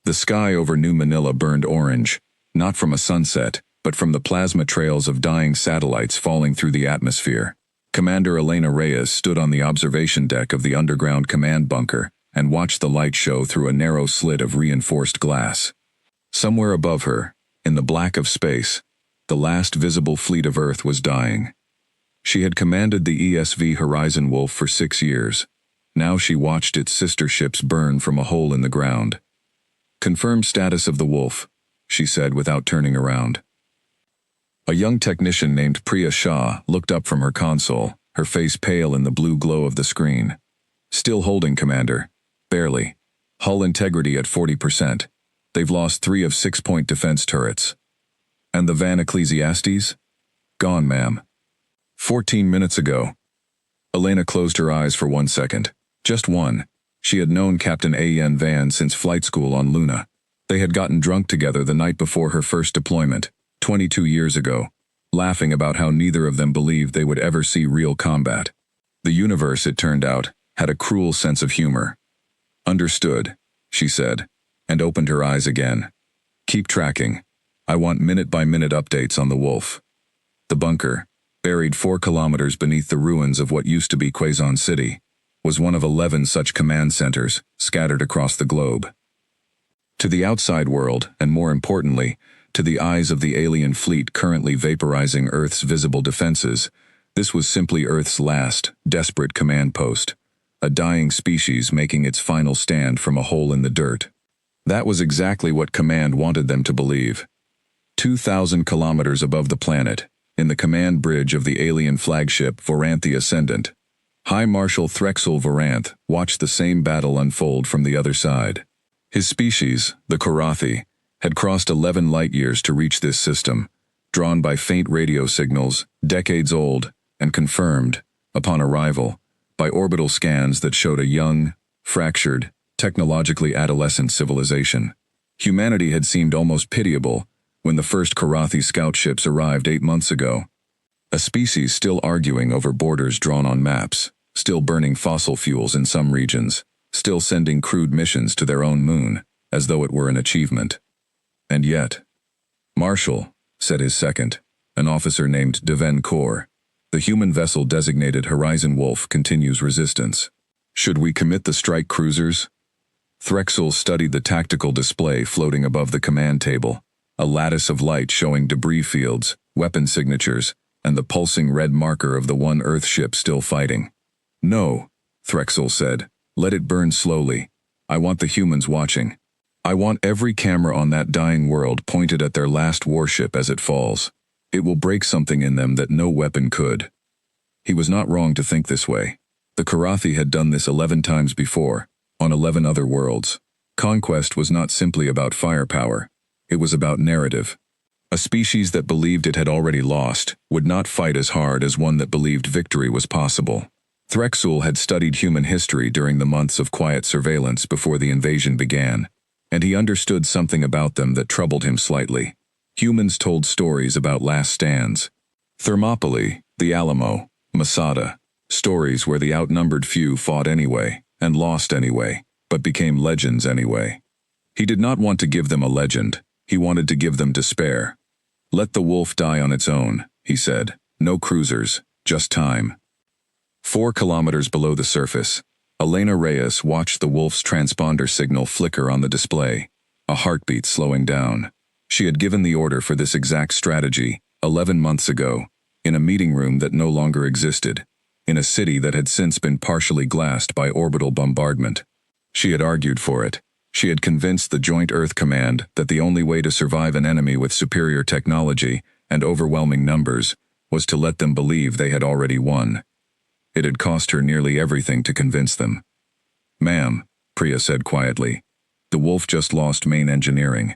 The sky over New Manila burned orange, not from a sunset, but from the plasma trails of dying satellites falling through the atmosphere. Commander Elena Reyes stood on the observation deck of the underground command bunker and watched the light show through a narrow slit of reinforced glass. Somewhere above her, in the black of space, the last visible fleet of Earth was dying. She had commanded the ESV Horizon Wolf for 6 years. Now she watched its sister ships burn from a hole in the ground. "Confirm status of the Wolf," she said without turning around. A young technician named Priya Shah looked up from her console, her face pale in the blue glow of the screen. "Still holding, Commander. Barely. Hull integrity at 40%. They've lost 3 of 6-point defense turrets." "And the Van Ecclesiastes?" "Gone, ma'am. 14 minutes ago." Elena closed her eyes for 1 second. Just one. She had known Captain A.N. Van since flight school on Luna. They had gotten drunk together the night before her first deployment, 22 years ago, laughing about how neither of them believed they would ever see real combat. The universe, it turned out, had a cruel sense of humor. "Understood," she said, and opened her eyes again. "Keep tracking. I want minute-by-minute updates on the Wolf." The bunker, buried 4 kilometers beneath the ruins of what used to be Quezon City, was one of 11 such command centers scattered across the globe. To the outside world, and more importantly, to the eyes of the alien fleet currently vaporizing Earth's visible defenses, this was simply Earth's last, desperate command post, a dying species making its final stand from a hole in the dirt. That was exactly what Command wanted them to believe. 2,000 kilometers above the planet, in the command bridge of the alien flagship Voranth the Ascendant, High Marshal Threxel Voranth watched the same battle unfold from the other side. His species, the Korathi, had crossed 11 light-years to reach this system, drawn by faint radio signals, decades old, and confirmed, upon arrival, by orbital scans that showed a young, fractured, technologically adolescent civilization. Humanity had seemed almost pitiable when the first Korathi scout ships arrived 8 months ago. A species still arguing over borders drawn on maps, still burning fossil fuels in some regions, still sending crewed missions to their own moon, as though it were an achievement. And yet, "Marshal," said his second, an officer named Deven Kaur, "the human vessel designated Horizon Wolf continues resistance. Should we commit the strike cruisers?" Threxel studied the tactical display floating above the command table, a lattice of light showing debris fields, weapon signatures, and the pulsing red marker of the one Earth ship still fighting. "No," Threxel said. "Let it burn slowly. I want the humans watching. I want every camera on that dying world pointed at their last warship as it falls. It will break something in them that no weapon could." He was not wrong to think this way. The Korathi had done this 11 times before, on 11 other worlds. Conquest was not simply about firepower. It was about narrative. A species that believed it had already lost would not fight as hard as one that believed victory was possible. Threxel had studied human history during the months of quiet surveillance before the invasion began, and he understood something about them that troubled him slightly. Humans told stories about last stands. Thermopylae, the Alamo, Masada, stories where the outnumbered few fought anyway, and lost anyway, but became legends anyway. He did not want to give them a legend, he wanted to give them despair. "Let the Wolf die on its own," he said. "No cruisers, just time." 4 kilometers below the surface, Elena Reyes watched the Wolf's transponder signal flicker on the display, a heartbeat slowing down. She had given the order for this exact strategy 11 months ago, in a meeting room that no longer existed, in a city that had since been partially glassed by orbital bombardment. She had argued for it. She had convinced the Joint Earth Command that the only way to survive an enemy with superior technology and overwhelming numbers was to let them believe they had already won. It had cost her nearly everything to convince them. "Ma'am," Priya said quietly, "the Wolf just lost main engineering.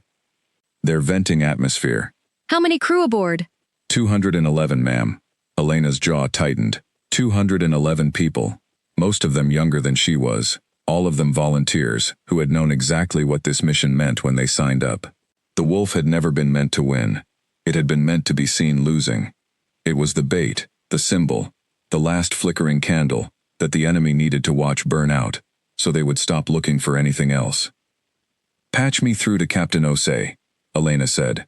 They're venting atmosphere." "How many crew aboard?" 211, ma'am." Elena's jaw tightened. 211 people, most of them younger than she was. All of them volunteers, who had known exactly what this mission meant when they signed up. The Wolf had never been meant to win. It had been meant to be seen losing. It was the bait, the symbol, the last flickering candle, that the enemy needed to watch burn out, so they would stop looking for anything else. Patch me through to Captain Osei, Elena said.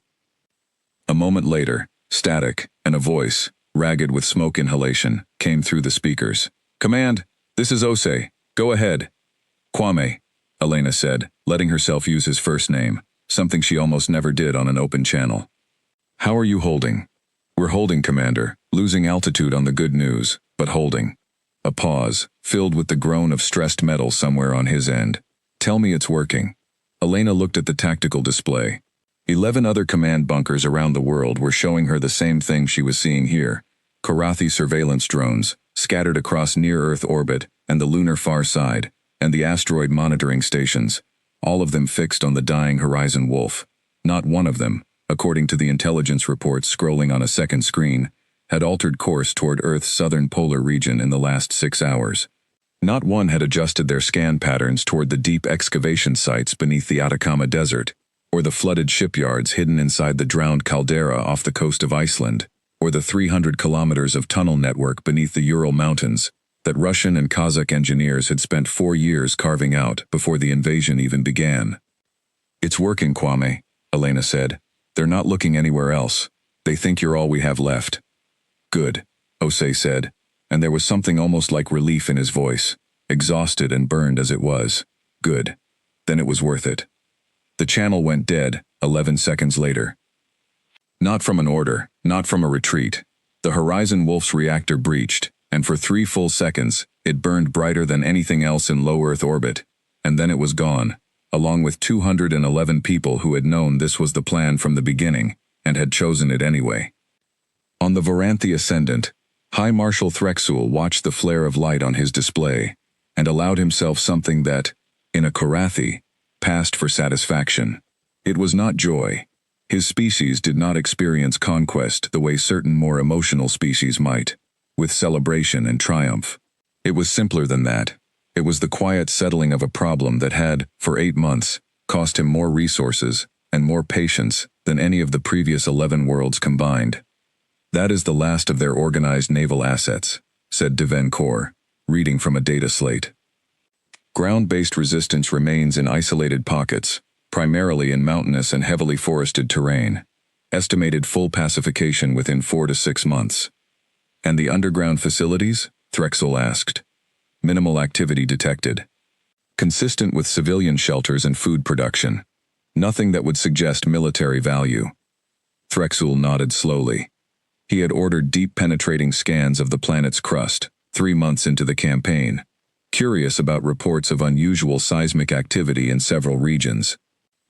A moment later, static, and a voice, ragged with smoke inhalation, came through the speakers. Command, this is Osei. Go ahead. Kwame, Elena said, letting herself use his first name, something she almost never did on an open channel. How are you holding? We're holding, Commander, losing altitude on the good news, but holding. A pause, filled with the groan of stressed metal somewhere on his end. Tell me it's working. Elena looked at the tactical display. 11 other command bunkers around the world were showing her the same thing she was seeing here. Karathi surveillance drones, scattered across near-Earth orbit and the lunar far side, and the asteroid monitoring stations, all of them fixed on the dying Horizon Wolf. Not one of them, according to the intelligence reports scrolling on a second screen, had altered course toward Earth's southern polar region in the last 6 hours. Not one had adjusted their scan patterns toward the deep excavation sites beneath the Atacama Desert, or the flooded shipyards hidden inside the drowned caldera off the coast of Iceland, or the 300 kilometers of tunnel network beneath the Ural Mountains that Russian and Kazakh engineers had spent 4 years carving out before the invasion even began. It's working, Kwame, Elena said. They're not looking anywhere else. They think you're all we have left. Good, Osei said, and there was something almost like relief in his voice, exhausted and burned as it was. Good. Then it was worth it. The channel went dead 11 seconds later. Not from an order, not from a retreat. The Horizon Wolf's reactor breached, and for 3 full seconds, it burned brighter than anything else in low Earth orbit, and then it was gone, along with 211 people who had known this was the plan from the beginning, and had chosen it anyway. On the Varanthi Ascendant, High Marshal Threxul watched the flare of light on his display, and allowed himself something that, in a Karathi, passed for satisfaction. It was not joy. His species did not experience conquest the way certain more emotional species might, with celebration and triumph. It was simpler than that. It was the quiet settling of a problem that had, for 8 months, cost him more resources and more patience than any of the previous 11 worlds combined. That is the last of their organized naval assets, said Devenkor, reading from a data slate. Ground-based resistance remains in isolated pockets, primarily in mountainous and heavily forested terrain. Estimated full pacification within 4 to 6 months. And the underground facilities? Threxul asked. Minimal activity detected. Consistent with civilian shelters and food production. Nothing that would suggest military value. Threxul nodded slowly. He had ordered deep penetrating scans of the planet's crust, 3 months into the campaign, curious about reports of unusual seismic activity in several regions.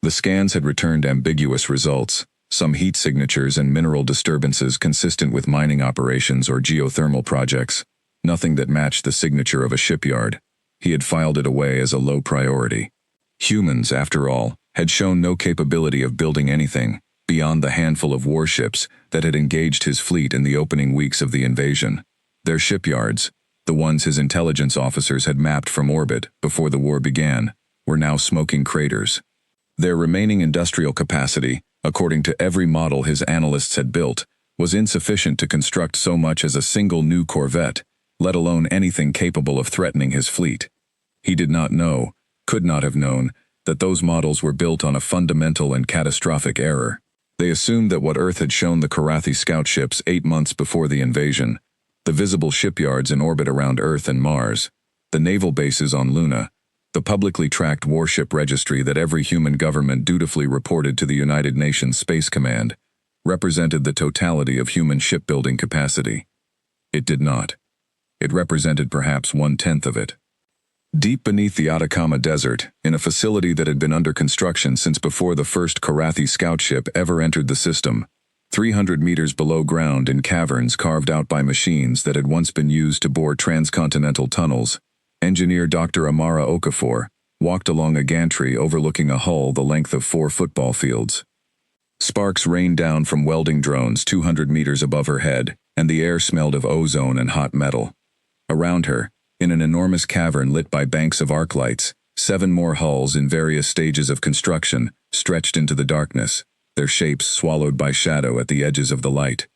The scans had returned ambiguous results, some heat signatures and mineral disturbances consistent with mining operations or geothermal projects, nothing that matched the signature of a shipyard. He had filed it away as a low priority. Humans, after all, had shown no capability of building anything beyond the handful of warships that had engaged his fleet in the opening weeks of the invasion. Their shipyards, the ones his intelligence officers had mapped from orbit before the war began, were now smoking craters. Their remaining industrial capacity, according to every model his analysts had built, was insufficient to construct so much as a single new corvette, let alone anything capable of threatening his fleet. He did not know, could not have known, that those models were built on a fundamental and catastrophic error. They assumed that what Earth had shown the Karathi scout ships 8 months before the invasion, the visible shipyards in orbit around Earth and Mars, the naval bases on Luna, the publicly tracked warship registry that every human government dutifully reported to the United Nations Space Command, represented the totality of human shipbuilding capacity. It did not. It represented perhaps 1/10 of it. Deep beneath the Atacama Desert, in a facility that had been under construction since before the first Karathi scout ship ever entered the system, 300 meters below ground in caverns carved out by machines that had once been used to bore transcontinental tunnels, engineer Dr. Amara Okafor walked along a gantry overlooking a hull the length of 4 football fields. Sparks rained down from welding drones 200 meters above her head, and the air smelled of ozone and hot metal. Around her, in an enormous cavern lit by banks of arc lights, 7 more hulls in various stages of construction stretched into the darkness, their shapes swallowed by shadow at the edges of the light.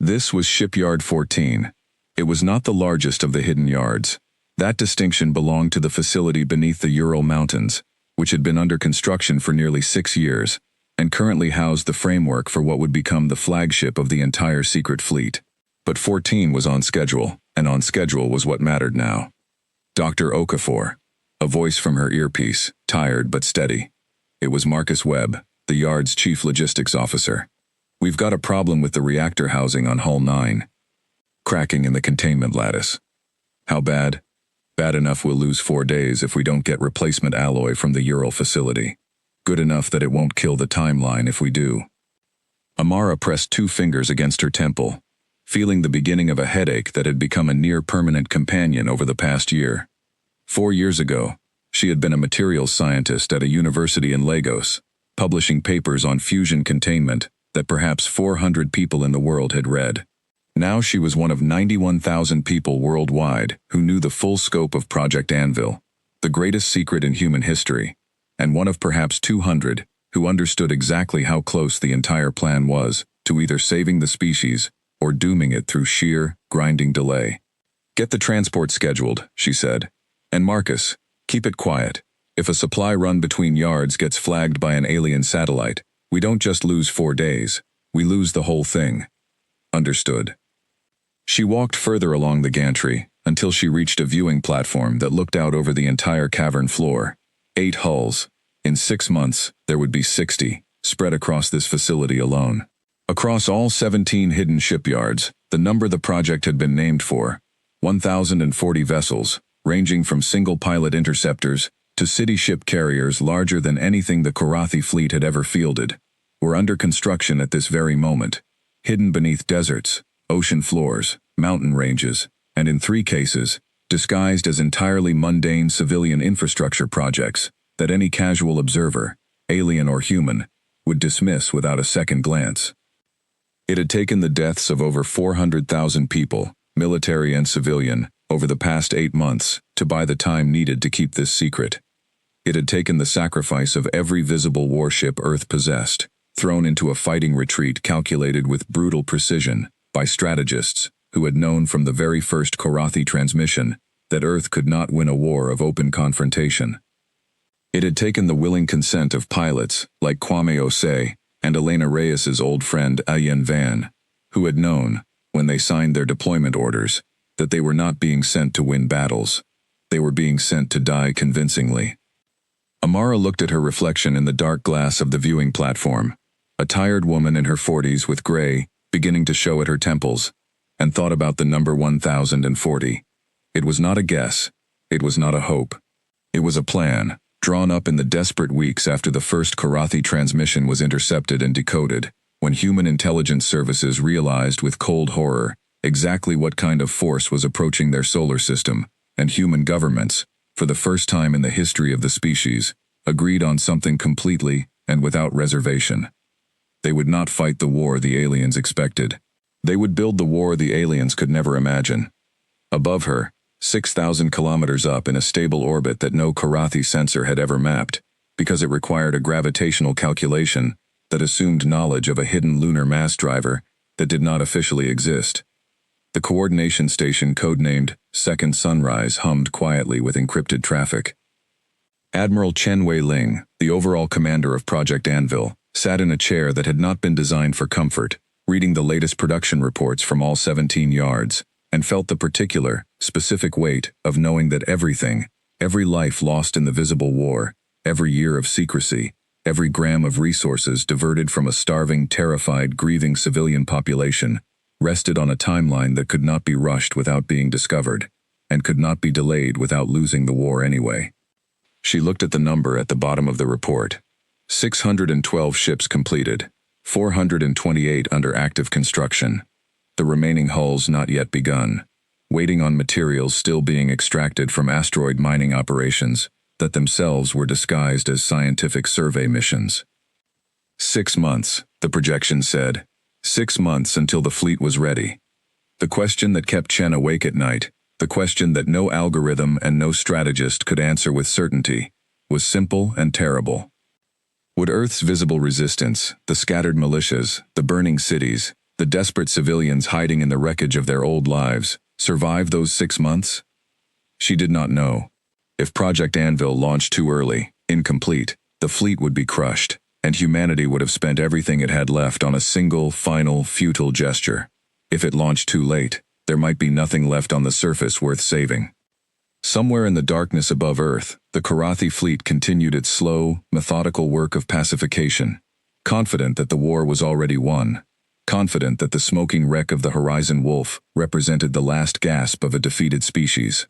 This was Shipyard 14. It was not the largest of the hidden yards. That distinction belonged to the facility beneath the Ural Mountains, which had been under construction for nearly 6 years, and currently housed the framework for what would become the flagship of the entire secret fleet. But 14 was on schedule, and on schedule was what mattered now. Dr. Okafor. A voice from her earpiece, tired but steady. It was Marcus Webb, the yard's chief logistics officer. We've got a problem with the reactor housing on Hull 9. Cracking in the containment lattice. How bad? Bad enough we'll lose 4 days if we don't get replacement alloy from the Ural facility. Good enough that it won't kill the timeline if we do. Amara pressed 2 fingers against her temple, feeling the beginning of a headache that had become a near-permanent companion over the past year. 4 years ago, she had been a materials scientist at a university in Lagos, publishing papers on fusion containment that perhaps 400 people in the world had read. Now she was one of 91,000 people worldwide who knew the full scope of Project Anvil, the greatest secret in human history, and one of perhaps 200 who understood exactly how close the entire plan was to either saving the species or dooming it through sheer, grinding delay. Get the transport scheduled, she said. And Marcus, keep it quiet. If a supply run between yards gets flagged by an alien satellite, we don't just lose 4 days, we lose the whole thing. Understood. She walked further along the gantry until she reached a viewing platform that looked out over the entire cavern floor. 8 hulls. In 6 months, there would be 60, spread across this facility alone. Across all 17 hidden shipyards, the number the project had been named for, 1,040 vessels, ranging from single-pilot interceptors to city ship carriers larger than anything the Korathi fleet had ever fielded, were under construction at this very moment, hidden beneath deserts, ocean floors, mountain ranges, and in 3 cases, disguised as entirely mundane civilian infrastructure projects that any casual observer, alien or human, would dismiss without a second glance. It had taken the deaths of over 400,000 people, military and civilian, over the past 8 months to buy the time needed to keep this secret. It had taken the sacrifice of every visible warship Earth possessed, thrown into a fighting retreat calculated with brutal precision by strategists who had known from the very first Korathi transmission that Earth could not win a war of open confrontation. It had taken the willing consent of pilots like Kwame Osei and Elena Reyes's old friend Ayen Van, who had known, when they signed their deployment orders, that they were not being sent to win battles. They were being sent to die convincingly. Amara looked at her reflection in the dark glass of the viewing platform, a tired woman in her 40s with gray beginning to show at her temples, and thought about the number 1,040. It was not a guess. It was not a hope. It was a plan, drawn up in the desperate weeks after the first Korathi transmission was intercepted and decoded, when human intelligence services realized with cold horror exactly what kind of force was approaching their solar system, and human governments, for the first time in the history of the species, agreed on something completely and without reservation. They would not fight the war the aliens expected. They would build the war the aliens could never imagine. Above her, 6,000 kilometers up in a stable orbit that no Korathi sensor had ever mapped, because it required a gravitational calculation that assumed knowledge of a hidden lunar mass driver that did not officially exist. The coordination station codenamed Second Sunrise hummed quietly with encrypted traffic. Admiral Chen Wei-ling, the overall commander of Project Anvil, sat in a chair that had not been designed for comfort, reading the latest production reports from all 17 yards, and felt the particular, specific weight of knowing that everything, every life lost in the visible war, every year of secrecy, every gram of resources diverted from a starving, terrified, grieving civilian population, rested on a timeline that could not be rushed without being discovered, and could not be delayed without losing the war anyway. She looked at the number at the bottom of the report. 612 ships completed, 428 under active construction, the remaining hulls not yet begun, waiting on materials still being extracted from asteroid mining operations that themselves were disguised as scientific survey missions. 6 months, the projection said. 6 months until the fleet was ready. The question that kept Chen awake at night, the question that no algorithm and no strategist could answer with certainty, was simple and terrible. Would Earth's visible resistance, the scattered militias, the burning cities, the desperate civilians hiding in the wreckage of their old lives, survive those 6 months? She did not know. If Project Anvil launched too early, Incomplete, the fleet would be crushed, and humanity would have spent everything it had left on a single, final, futile gesture. If it launched too late, there might be nothing left on the surface worth saving. Somewhere in the darkness above Earth, the Karathi fleet continued its slow, methodical work of pacification, confident that the war was already won, confident that the smoking wreck of the Horizon Wolf represented the last gasp of a defeated species.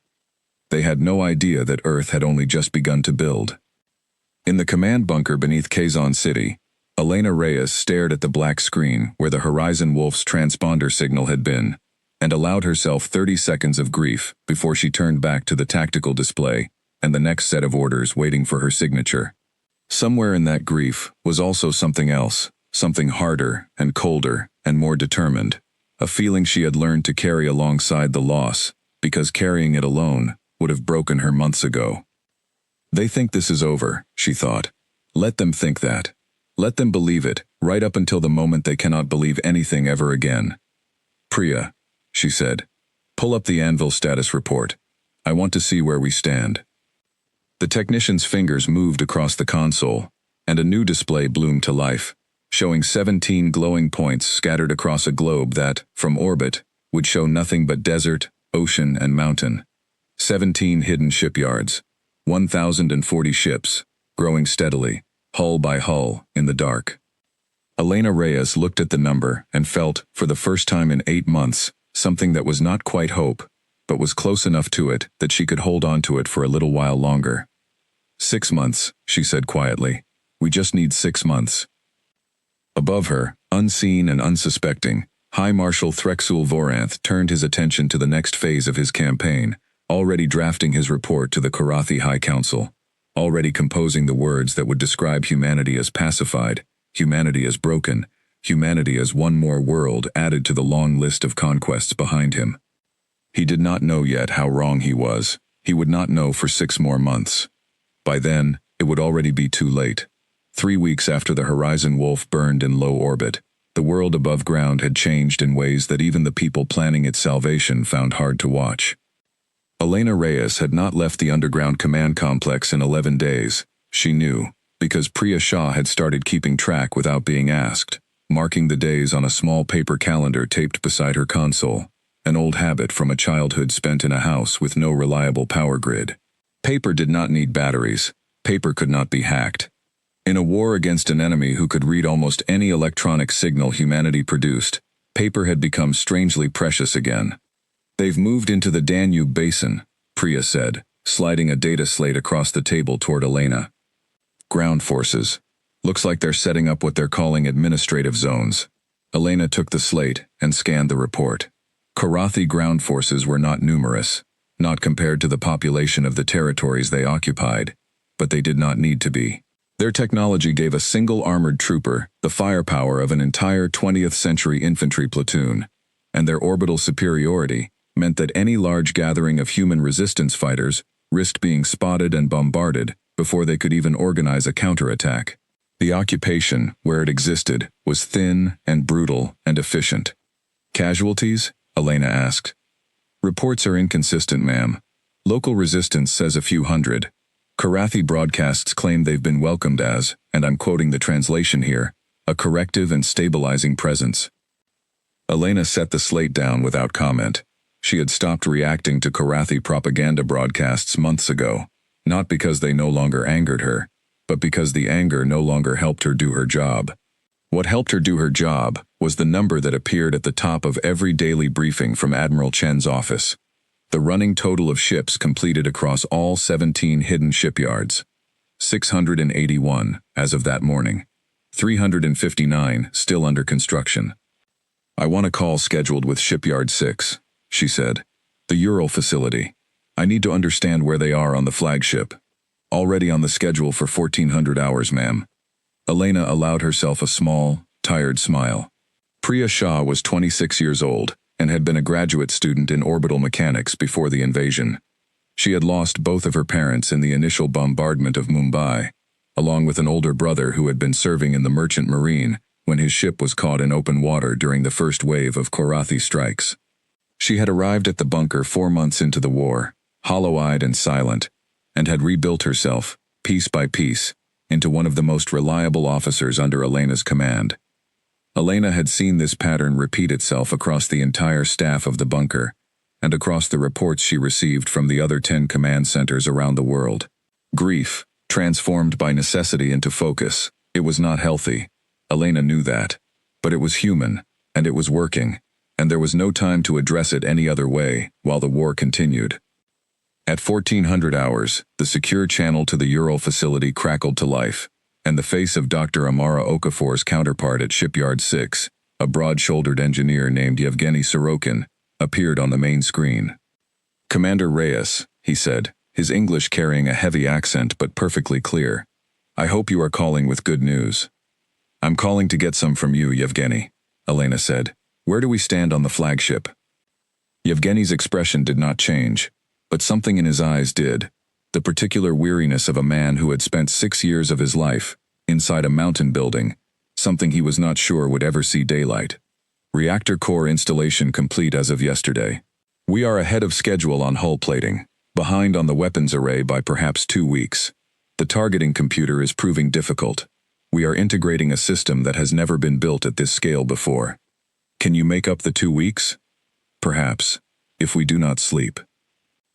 They had no idea that Earth had only just begun to build. In the command bunker beneath Kazan City, Elena Reyes stared at the black screen where the Horizon Wolf's transponder signal had been, and allowed herself 30 seconds of grief before she turned back to the tactical display and the next set of orders waiting for her signature. Somewhere in that grief was also something else, something harder and colder and more determined, a feeling she had learned to carry alongside the loss, because carrying it alone would have broken her months ago. They think this is over, she thought. Let them think that. Let them believe it, right up until the moment they cannot believe anything ever again. Priya, she said, pull up the Anvil status report. I want to see where we stand. The technician's fingers moved across the console, and a new display bloomed to life, showing 17 glowing points scattered across a globe that, from orbit, would show nothing but desert, ocean, and mountain. 17 hidden shipyards, 1,040 ships, growing steadily, hull by hull, in the dark. Elena Reyes looked at the number and felt, for the first time in 8 months, something that was not quite hope, but was close enough to it that she could hold on to it for a little while longer. 6 months, she said quietly. We just need 6 months. Above her, unseen and unsuspecting, High Marshal Threxul Voranth turned his attention to the next phase of his campaign, already drafting his report to the Karathi High Council, already composing the words that would describe humanity as pacified, humanity as broken, humanity as one more world added to the long list of conquests behind him. He did not know yet how wrong he was. He would not know for 6 more months. By then, it would already be too late. 3 weeks after the Horizon Wolf burned in low orbit, the world above ground had changed in ways that even the people planning its salvation found hard to watch. Elena Reyes had not left the underground command complex in 11 days, she knew, because Priya Shah had started keeping track without being asked, marking the days on a small paper calendar taped beside her console, an old habit from a childhood spent in a house with no reliable power grid. Paper did not need batteries. Paper could not be hacked. In a war against an enemy who could read almost any electronic signal humanity produced, paper had become strangely precious again. They've moved into the Danube Basin, Priya said, sliding a data slate across the table toward Elena. Ground forces. Looks like they're setting up what they're calling administrative zones. Elena took the slate and scanned the report. Karathi ground forces were not numerous, not compared to the population of the territories they occupied, but they did not need to be. Their technology gave a single armored trooper the firepower of an entire 20th century infantry platoon, and their orbital superiority meant that any large gathering of human resistance fighters risked being spotted and bombarded before they could even organize a counterattack. The occupation, where it existed, was thin and brutal and efficient. Casualties? Elena asked. Reports are inconsistent, ma'am. Local resistance says a few hundred. Karathi broadcasts claim they've been welcomed as, and I'm quoting the translation here, a corrective and stabilizing presence. Elena set the slate down without comment. She had stopped reacting to Karathi propaganda broadcasts months ago, not because they no longer angered her, but because the anger no longer helped her do her job. What helped her do her job was the number that appeared at the top of every daily briefing from Admiral Chen's office. The running total of ships completed across all 17 hidden shipyards. 681, as of that morning. 359 still under construction. I want a call scheduled with Shipyard 6, she said. The Ural facility. I need to understand where they are on the flagship. Already on the schedule for 1400 hours, ma'am. Elena allowed herself a small, tired smile. Priya Shah was 26 years old and had been a graduate student in orbital mechanics before the invasion. She had lost both of her parents in the initial bombardment of Mumbai, along with an older brother who had been serving in the merchant marine when his ship was caught in open water during the first wave of Karathi strikes. She had arrived at the bunker 4 months into the war, hollow-eyed and silent, and had rebuilt herself, piece by piece, into one of the most reliable officers under Elena's command. Elena had seen this pattern repeat itself across the entire staff of the bunker, and across the reports she received from the other 10 command centers around the world. Grief, transformed by necessity into focus. It was not healthy. Elena knew that. But it was human, and it was working, and there was no time to address it any other way while the war continued. At 1400 hours, the secure channel to the Ural facility crackled to life, and the face of Dr. Amara Okafor's counterpart at Shipyard 6, a broad-shouldered engineer named Yevgeny Sorokin, appeared on the main screen. "Commander Reyes," he said, his English carrying a heavy accent but perfectly clear. "I hope you are calling with good news." "I'm calling to get some from you, Yevgeny," Elena said. "Where do we stand on the flagship?" Yevgeny's expression did not change, but something in his eyes did, the particular weariness of a man who had spent 6 years of his life inside a mountain building, something he was not sure would ever see daylight. "Reactor core installation complete as of yesterday. We are ahead of schedule on hull plating, behind on the weapons array by perhaps 2 weeks. The targeting computer is proving difficult. We are integrating a system that has never been built at this scale before. Can you make up the 2 weeks? Perhaps, if we do not sleep."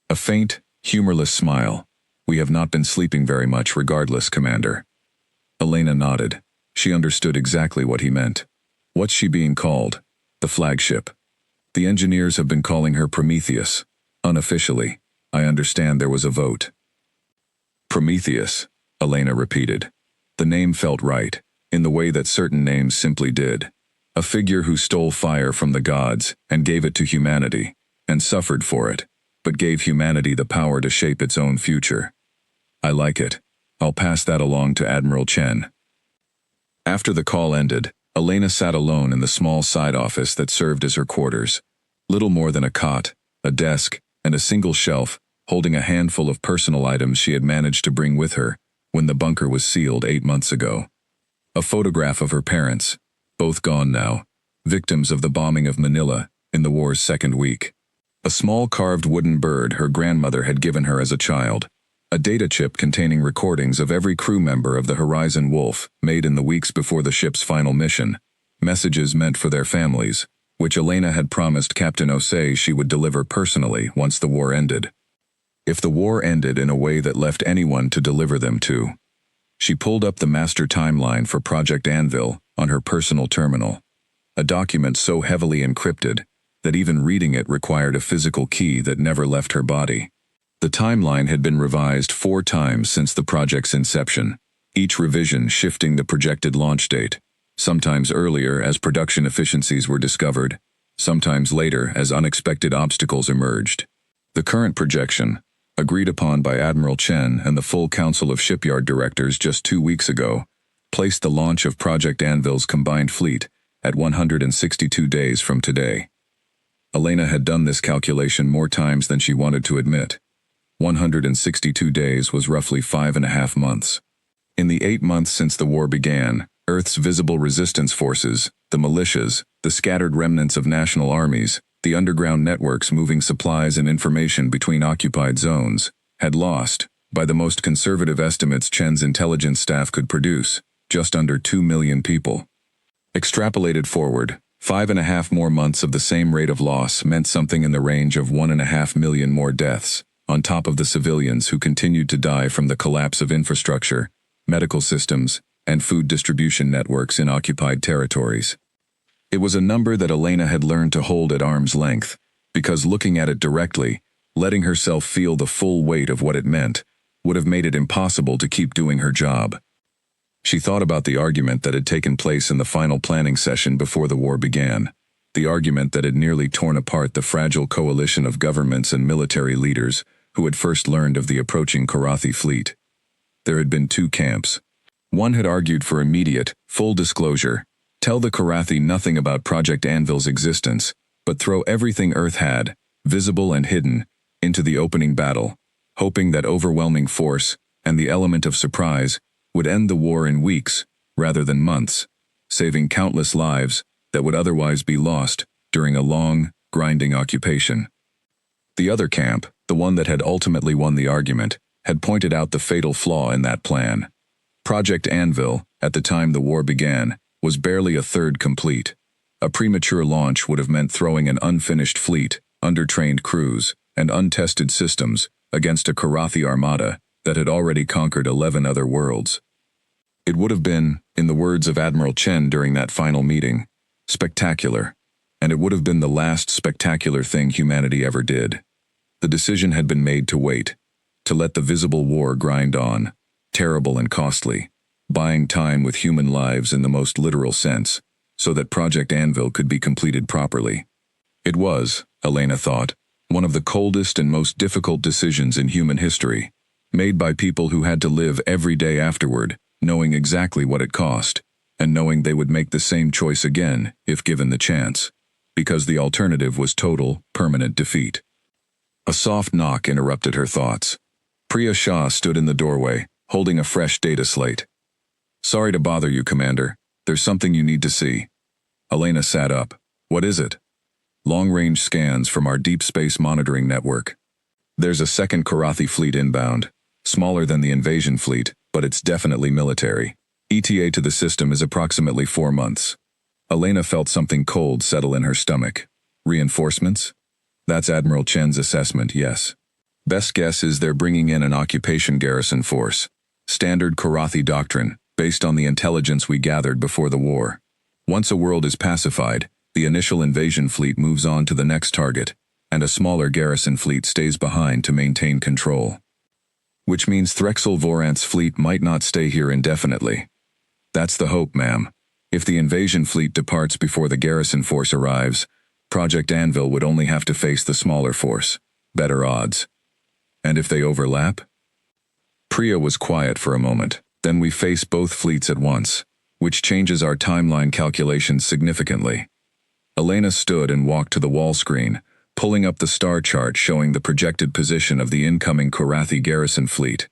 A faint, humorless smile. "We have not been sleeping very much regardless, Commander." Elena nodded. She understood exactly what he meant. What's she being called? The flagship. The engineers have been calling her Prometheus. Unofficially, I understand there was a vote. Prometheus, Elena repeated. The name felt right, in the way that certain names simply did. A figure who stole fire from the gods and gave it to humanity, and suffered for it, but gave humanity the power to shape its own future. I like it. I'll pass that along to Admiral Chen. After the call ended, Elena sat alone in the small side office that served as her quarters. Little more than a cot, a desk, and a single shelf, holding a handful of personal items she had managed to bring with her when the bunker was sealed 8 months ago. A photograph of her parents, both gone now, victims of the bombing of Manila in the war's second week. A small carved wooden bird her grandmother had given her as a child. A data chip containing recordings of every crew member of the Horizon Wolf made in the weeks before the ship's final mission. Messages meant for their families, which Elena had promised Captain Osei she would deliver personally once the war ended. If the war ended in a way that left anyone to deliver them to. She pulled up the master timeline for Project Anvil on her personal terminal. A document so heavily encrypted that even reading it required a physical key that never left her body. The timeline had been revised 4 times since the project's inception, each revision shifting the projected launch date, sometimes earlier as production efficiencies were discovered, sometimes later as unexpected obstacles emerged. The current projection, agreed upon by Admiral Chen and the full Council of Shipyard Directors just 2 weeks ago, placed the launch of Project Anvil's combined fleet at 162 days from today. Elena had done this calculation more times than she wanted to admit. 162 days was roughly 5.5 months. In the 8 months since the war began, Earth's visible resistance forces, the militias, the scattered remnants of national armies, the underground networks moving supplies and information between occupied zones, had lost, by the most conservative estimates Chen's intelligence staff could produce, just under 2 million people. Extrapolated forward, 5.5 more months of the same rate of loss meant something in the range of 1.5 million more deaths, on top of the civilians who continued to die from the collapse of infrastructure, medical systems, and food distribution networks in occupied territories. It was a number that Elena had learned to hold at arm's length, because looking at it directly, letting herself feel the full weight of what it meant, would have made it impossible to keep doing her job. She thought about the argument that had taken place in the final planning session before the war began, the argument that had nearly torn apart the fragile coalition of governments and military leaders who had first learned of the approaching Karathi fleet. There had been 2 camps. One had argued for immediate, full disclosure, tell the Karathi nothing about Project Anvil's existence, but throw everything Earth had, visible and hidden, into the opening battle, hoping that overwhelming force and the element of surprise would end the war in weeks rather than months, saving countless lives that would otherwise be lost during a long, grinding occupation. The other camp, the one that had ultimately won the argument, had pointed out the fatal flaw in that plan. Project Anvil, at the time the war began, was barely a third complete. A premature launch would have meant throwing an unfinished fleet, undertrained crews, and untested systems against a Karathi armada that had already conquered 11 other worlds. It would have been, in the words of Admiral Chen during that final meeting, spectacular, and it would have been the last spectacular thing humanity ever did. The decision had been made to wait, to let the visible war grind on, terrible and costly, buying time with human lives in the most literal sense, so that Project Anvil could be completed properly. It was, Elena thought, one of the coldest and most difficult decisions in human history, made by people who had to live every day afterward, knowing exactly what it cost, and knowing they would make the same choice again if given the chance, because the alternative was total, permanent defeat. A soft knock interrupted her thoughts. Priya Shah stood in the doorway, holding a fresh data slate. "Sorry to bother you, Commander. There's something you need to see." Elena sat up. "What is it?" "Long-range scans from our deep space monitoring network. There's a second Karathi fleet inbound. Smaller than the invasion fleet, but it's definitely military. ETA to the system is approximately 4 months. Elena felt something cold settle in her stomach. Reinforcements? That's Admiral Chen's assessment, yes. Best guess is they're bringing in an occupation garrison force. Standard Karathi doctrine, based on the intelligence we gathered before the war. Once a world is pacified, the initial invasion fleet moves on to the next target, and a smaller garrison fleet stays behind to maintain control. Which means Threxel Voranth's fleet might not stay here indefinitely. That's the hope, ma'am. If the invasion fleet departs before the garrison force arrives, Project Anvil would only have to face the smaller force. Better odds. And if they overlap? Priya was quiet for a moment. Then we face both fleets at once, which changes our timeline calculations significantly. Elena stood and walked to the wall screen, pulling up the star chart showing the projected position of the incoming Karathi garrison fleet.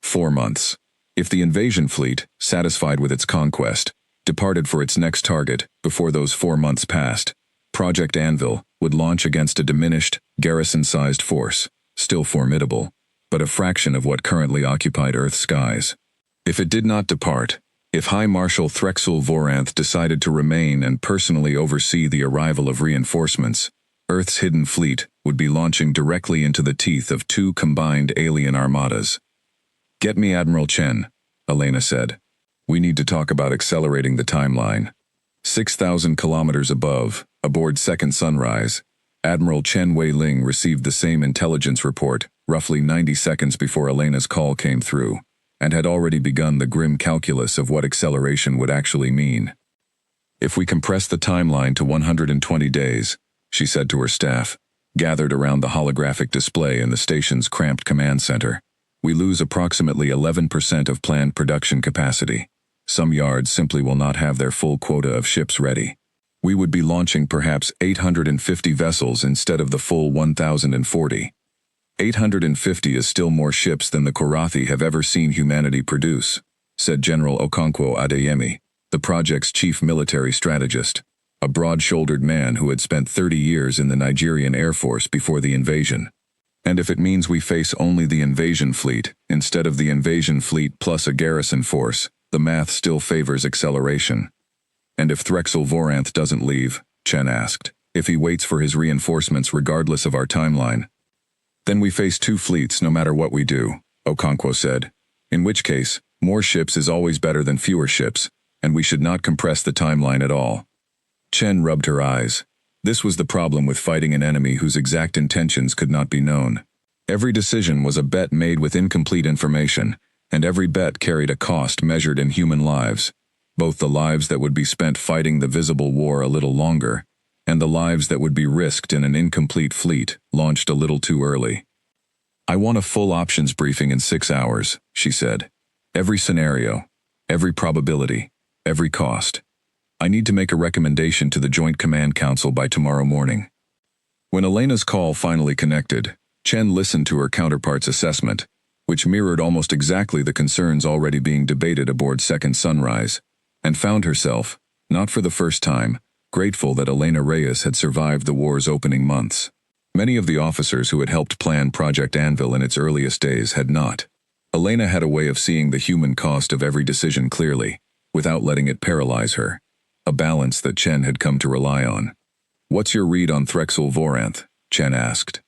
4 months. If the invasion fleet, satisfied with its conquest, departed for its next target before those 4 months passed, Project Anvil would launch against a diminished, garrison-sized force, still formidable, but a fraction of what currently occupied Earth's skies. If it did not depart, if High Marshal Threxel Voranth decided to remain and personally oversee the arrival of reinforcements, Earth's hidden fleet would be launching directly into the teeth of 2 combined alien armadas. "Get me Admiral Chen," Elena said. "We need to talk about accelerating the timeline." 6,000 kilometers above, aboard Second Sunrise, Admiral Chen Wei-Ling received the same intelligence report roughly 90 seconds before Elena's call came through, and had already begun the grim calculus of what acceleration would actually mean. "If we compress the timeline to 120 days, she said to her staff, gathered around the holographic display in the station's cramped command center, "we lose approximately 11% of planned production capacity. Some yards simply will not have their full quota of ships ready. We would be launching perhaps 850 vessels instead of the full 1,040. 850 is still more ships than the Karathi have ever seen humanity produce," said General Okonkwo Adeyemi, the project's chief military strategist, a broad-shouldered man who had spent 30 years in the Nigerian Air Force before the invasion. "And if it means we face only the invasion fleet, instead of the invasion fleet plus a garrison force, the math still favors acceleration." "And if Threxel Voranth doesn't leave," Chen asked, "if he waits for his reinforcements regardless of our timeline?" "Then we face 2 fleets no matter what we do," Okonkwo said. "In which case, more ships is always better than fewer ships, and we should not compress the timeline at all." Chen rubbed her eyes. This was the problem with fighting an enemy whose exact intentions could not be known. Every decision was a bet made with incomplete information, and every bet carried a cost measured in human lives, both the lives that would be spent fighting the visible war a little longer, and the lives that would be risked in an incomplete fleet launched a little too early. "I want a full options briefing in 6 hours," she said. "Every scenario, every probability, every cost. I need to make a recommendation to the Joint Command Council by tomorrow morning." When Elena's call finally connected, Chen listened to her counterpart's assessment, which mirrored almost exactly the concerns already being debated aboard Second Sunrise, and found herself, not for the first time, grateful that Elena Reyes had survived the war's opening months. Many of the officers who had helped plan Project Anvil in its earliest days had not. Elena had a way of seeing the human cost of every decision clearly, without letting it paralyze her, a balance that Chen had come to rely on. "What's your read on Threxel Voranth?" Chen asked.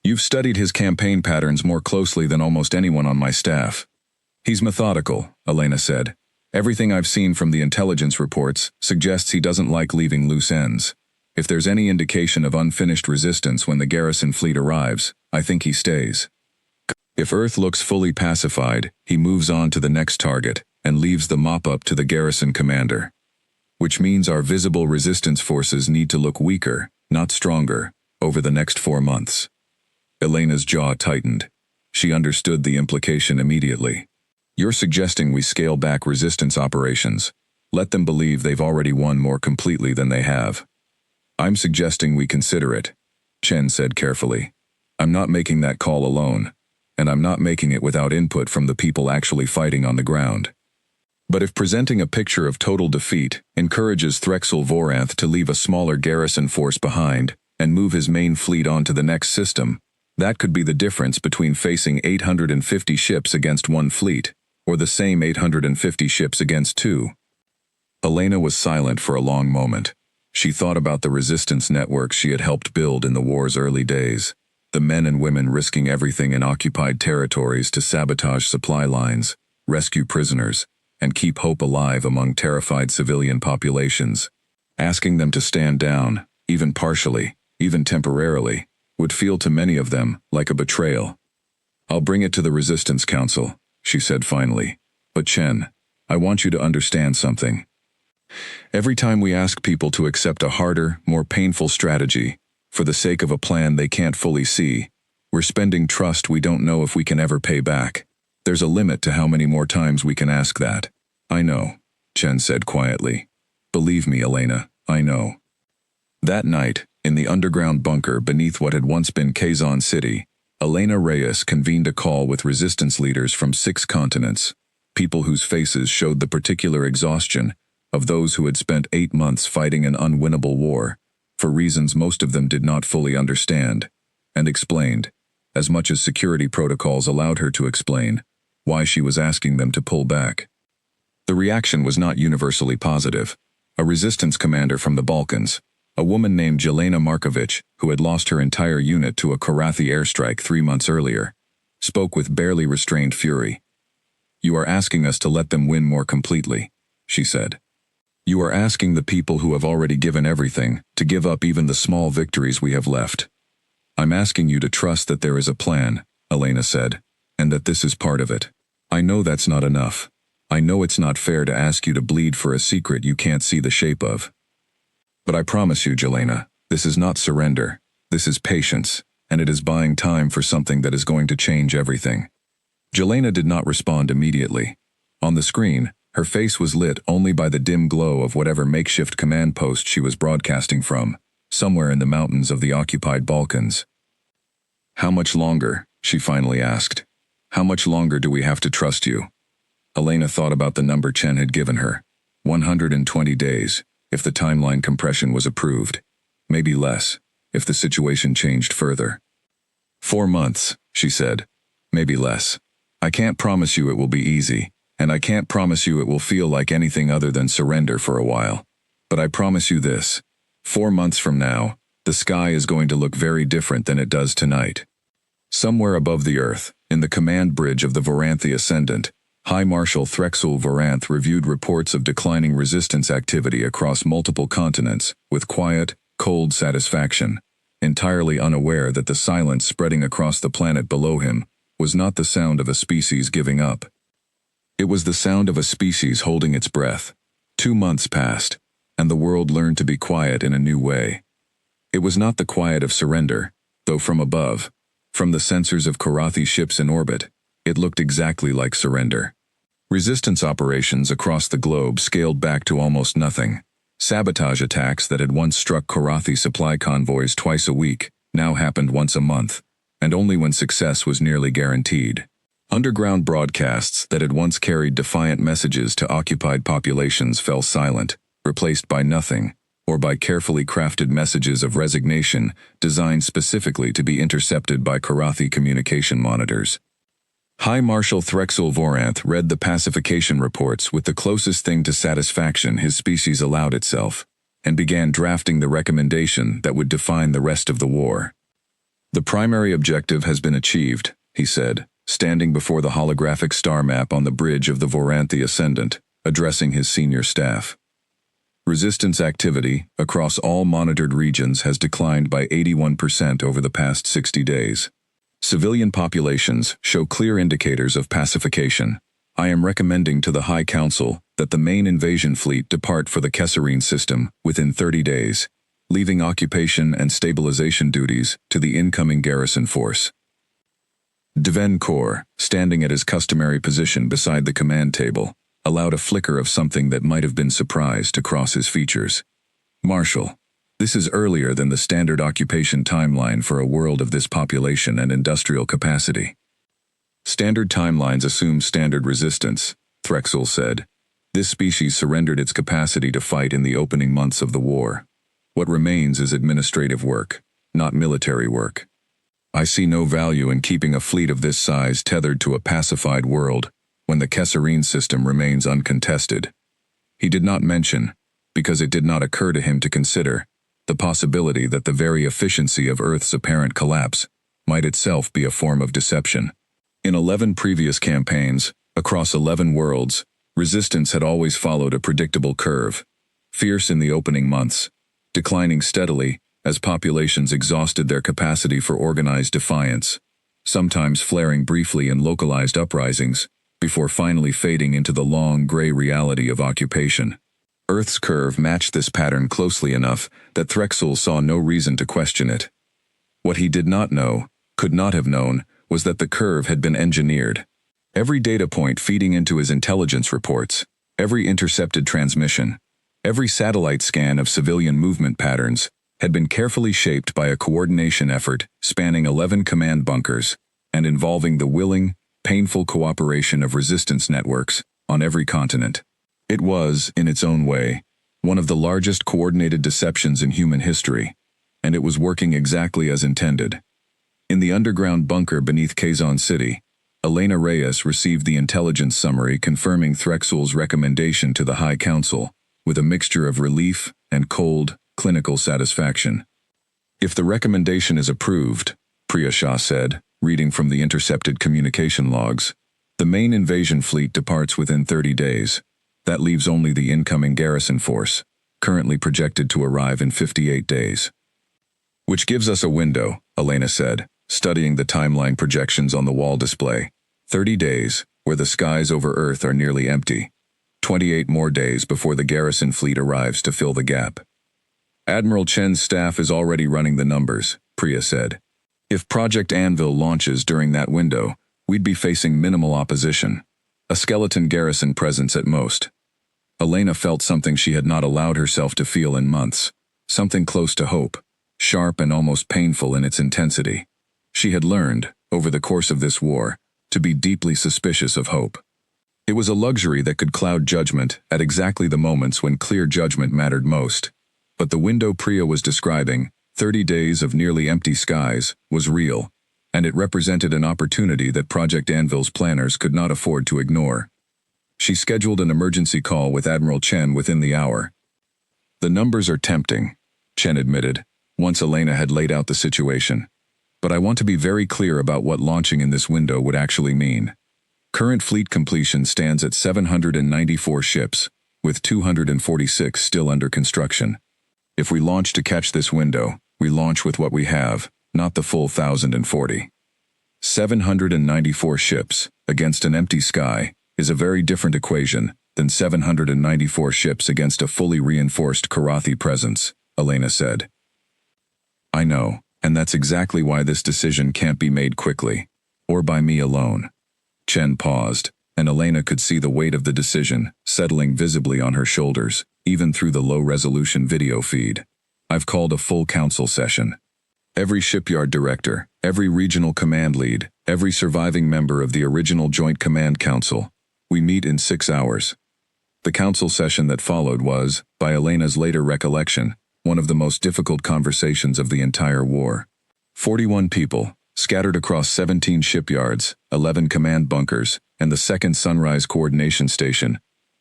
"You've studied his campaign patterns more closely than almost anyone on my staff." "He's methodical," Elena said. "Everything I've seen from the intelligence reports suggests he doesn't like leaving loose ends. If there's any indication of unfinished resistance when the garrison fleet arrives, I think he stays. If Earth looks fully pacified, he moves on to the next target and leaves the mop-up to the garrison commander. Which means our visible resistance forces need to look weaker, not stronger, over the next 4 months." Elena's jaw tightened. She understood the implication immediately. "You're suggesting we scale back resistance operations. Let them believe they've already won more completely than they have." "I'm suggesting we consider it," Chen said carefully. "I'm not making that call alone, and I'm not making it without input from the people actually fighting on the ground. But if presenting a picture of total defeat encourages Threxel Voranth to leave a smaller garrison force behind and move his main fleet onto the next system, that could be the difference between facing 850 ships against one fleet, or the same 850 ships against two." Elena was silent for a long moment. She thought about the resistance networks she had helped build in the war's early days, the men and women risking everything in occupied territories to sabotage supply lines, rescue prisoners, and keep hope alive among terrified civilian populations. Asking them to stand down, even partially, even temporarily, would feel to many of them like a betrayal. "I'll bring it to the Resistance Council," she said finally. "But Chen, I want you to understand something. Every time we ask people to accept a harder, more painful strategy, for the sake of a plan they can't fully see, we're spending trust we don't know if we can ever pay back. There's a limit to how many more times we can ask that." "I know," Chen said quietly. "Believe me, Elena, I know." That night, in the underground bunker beneath what had once been Kazan City, Elena Reyes convened a call with resistance leaders from 6 continents, people whose faces showed the particular exhaustion of those who had spent 8 months fighting an unwinnable war, for reasons most of them did not fully understand, and explained, as much as security protocols allowed her to explain, why she was asking them to pull back. The reaction was not universally positive. A resistance commander from the Balkans, a woman named Jelena Markovich, who had lost her entire unit to a Karathi airstrike 3 months earlier, spoke with barely restrained fury. "You are asking us to let them win more completely," she said. "You are asking the people who have already given everything to give up even the small victories we have left." "I'm asking you to trust that there is a plan," Elena said, "and that this is part of it. I know that's not enough. I know it's not fair to ask you to bleed for a secret you can't see the shape of. But I promise you, Jelena, this is not surrender. This is patience, and it is buying time for something that is going to change everything." Jelena did not respond immediately. On the screen, her face was lit only by the dim glow of whatever makeshift command post she was broadcasting from, somewhere in the mountains of the occupied Balkans. "How much longer?" she finally asked. "How much longer do we have to trust you?" Elena thought about the number Chen had given her. 120 days, if the timeline compression was approved. Maybe less, if the situation changed further. 4 months, she said. Maybe less. I can't promise you it will be easy, and I can't promise you it will feel like anything other than surrender for a while. But I promise you this. 4 months from now, the sky is going to look very different than it does tonight. Somewhere above the earth, in the command bridge of the Voranthi Ascendant, High Marshal Threxel Voranth reviewed reports of declining resistance activity across multiple continents with quiet, cold satisfaction, entirely unaware that the silence spreading across the planet below him was not the sound of a species giving up. It was the sound of a species holding its breath. 2 months passed, and the world learned to be quiet in a new way. It was not the quiet of surrender, though from above, from the sensors of Karathi ships in orbit, it looked exactly like surrender. Resistance operations across the globe scaled back to almost nothing. Sabotage attacks that had once struck Karathi supply convoys twice a week now happened once a month, and only when success was nearly guaranteed. Underground broadcasts that had once carried defiant messages to occupied populations fell silent, replaced by nothing, or by carefully crafted messages of resignation designed specifically to be intercepted by Karathi communication monitors. High Marshal Threxel Voranth read the pacification reports with the closest thing to satisfaction his species allowed itself, and began drafting the recommendation that would define the rest of the war. "The primary objective has been achieved," he said, standing before the holographic star map on the bridge of the Voranthi Ascendant, addressing his senior staff. "Resistance activity across all monitored regions has declined by 81% over the past 60 days. Civilian populations show clear indicators of pacification. I am recommending to the High Council that the main invasion fleet depart for the Kesserine system within 30 days, leaving occupation and stabilization duties to the incoming garrison force." Deven Kaur, standing at his customary position beside the command table, allowed a flicker of something that might have been surprise to cross his features. "Marshal, this is earlier than the standard occupation timeline for a world of this population and industrial capacity." "Standard timelines assume standard resistance," Threxel said. "This species surrendered its capacity to fight in the opening months of the war. What remains is administrative work, not military work. I see no value in keeping a fleet of this size tethered to a pacified world when the Kesserine system remains uncontested." He did not mention, because it did not occur to him to consider, the possibility that the very efficiency of Earth's apparent collapse might itself be a form of deception. In 11 previous campaigns, across 11 worlds, resistance had always followed a predictable curve, fierce in the opening months, declining steadily as populations exhausted their capacity for organized defiance, sometimes flaring briefly in localized uprisings, before finally fading into the long, gray reality of occupation. Earth's curve matched this pattern closely enough that Threxel saw no reason to question it. What he did not know, could not have known, was that the curve had been engineered. Every data point feeding into his intelligence reports, every intercepted transmission, every satellite scan of civilian movement patterns, had been carefully shaped by a coordination effort spanning 11 command bunkers and involving the willing, painful cooperation of resistance networks on every continent. It was, in its own way, one of the largest coordinated deceptions in human history, and it was working exactly as intended. In the underground bunker beneath Kazan City, Elena Reyes received the intelligence summary confirming Threxel's recommendation to the High Council, with a mixture of relief and cold, clinical satisfaction. "If the recommendation is approved," Priya Shah said, reading from the intercepted communication logs, "the main invasion fleet departs within 30 days. That leaves only the incoming garrison force, currently projected to arrive in 58 days. "Which gives us a window," Elena said, studying the timeline projections on the wall display. 30 days, where the skies over Earth are nearly empty. 28 more days before the garrison fleet arrives to fill the gap. "Admiral Chen's staff is already running the numbers," Priya said. "If Project Anvil launches during that window, we'd be facing minimal opposition. A skeleton garrison presence at most." Elena felt something she had not allowed herself to feel in months, something close to hope, sharp and almost painful in its intensity. She had learned, over the course of this war, to be deeply suspicious of hope. It was a luxury that could cloud judgment at exactly the moments when clear judgment mattered most. But the window Priya was describing, 30 days of nearly empty skies, was real, and it represented an opportunity that Project Anvil's planners could not afford to ignore. She scheduled an emergency call with Admiral Chen within the hour. "The numbers are tempting," Chen admitted, once Elena had laid out the situation. "But I want to be very clear about what launching in this window would actually mean. Current fleet completion stands at 794 ships, with 246 still under construction. If we launch to catch this window, we launch with what we have, not the full 1,040. 794 ships, against an empty sky, is a very different equation than 794 ships against a fully reinforced Karathi presence," Elena said. "I know, and that's exactly why this decision can't be made quickly, or by me alone." Chen paused, and Elena could see the weight of the decision settling visibly on her shoulders, even through the low-resolution video feed. "I've called a full council session. Every shipyard director, every regional command lead, every surviving member of the original Joint Command Council. We meet in 6 hours. The council session that followed was, by Elena's later recollection, one of the most difficult conversations of the entire war. 41 people, scattered across 17 shipyards, 11 command bunkers, and the second Sunrise Coordination Station,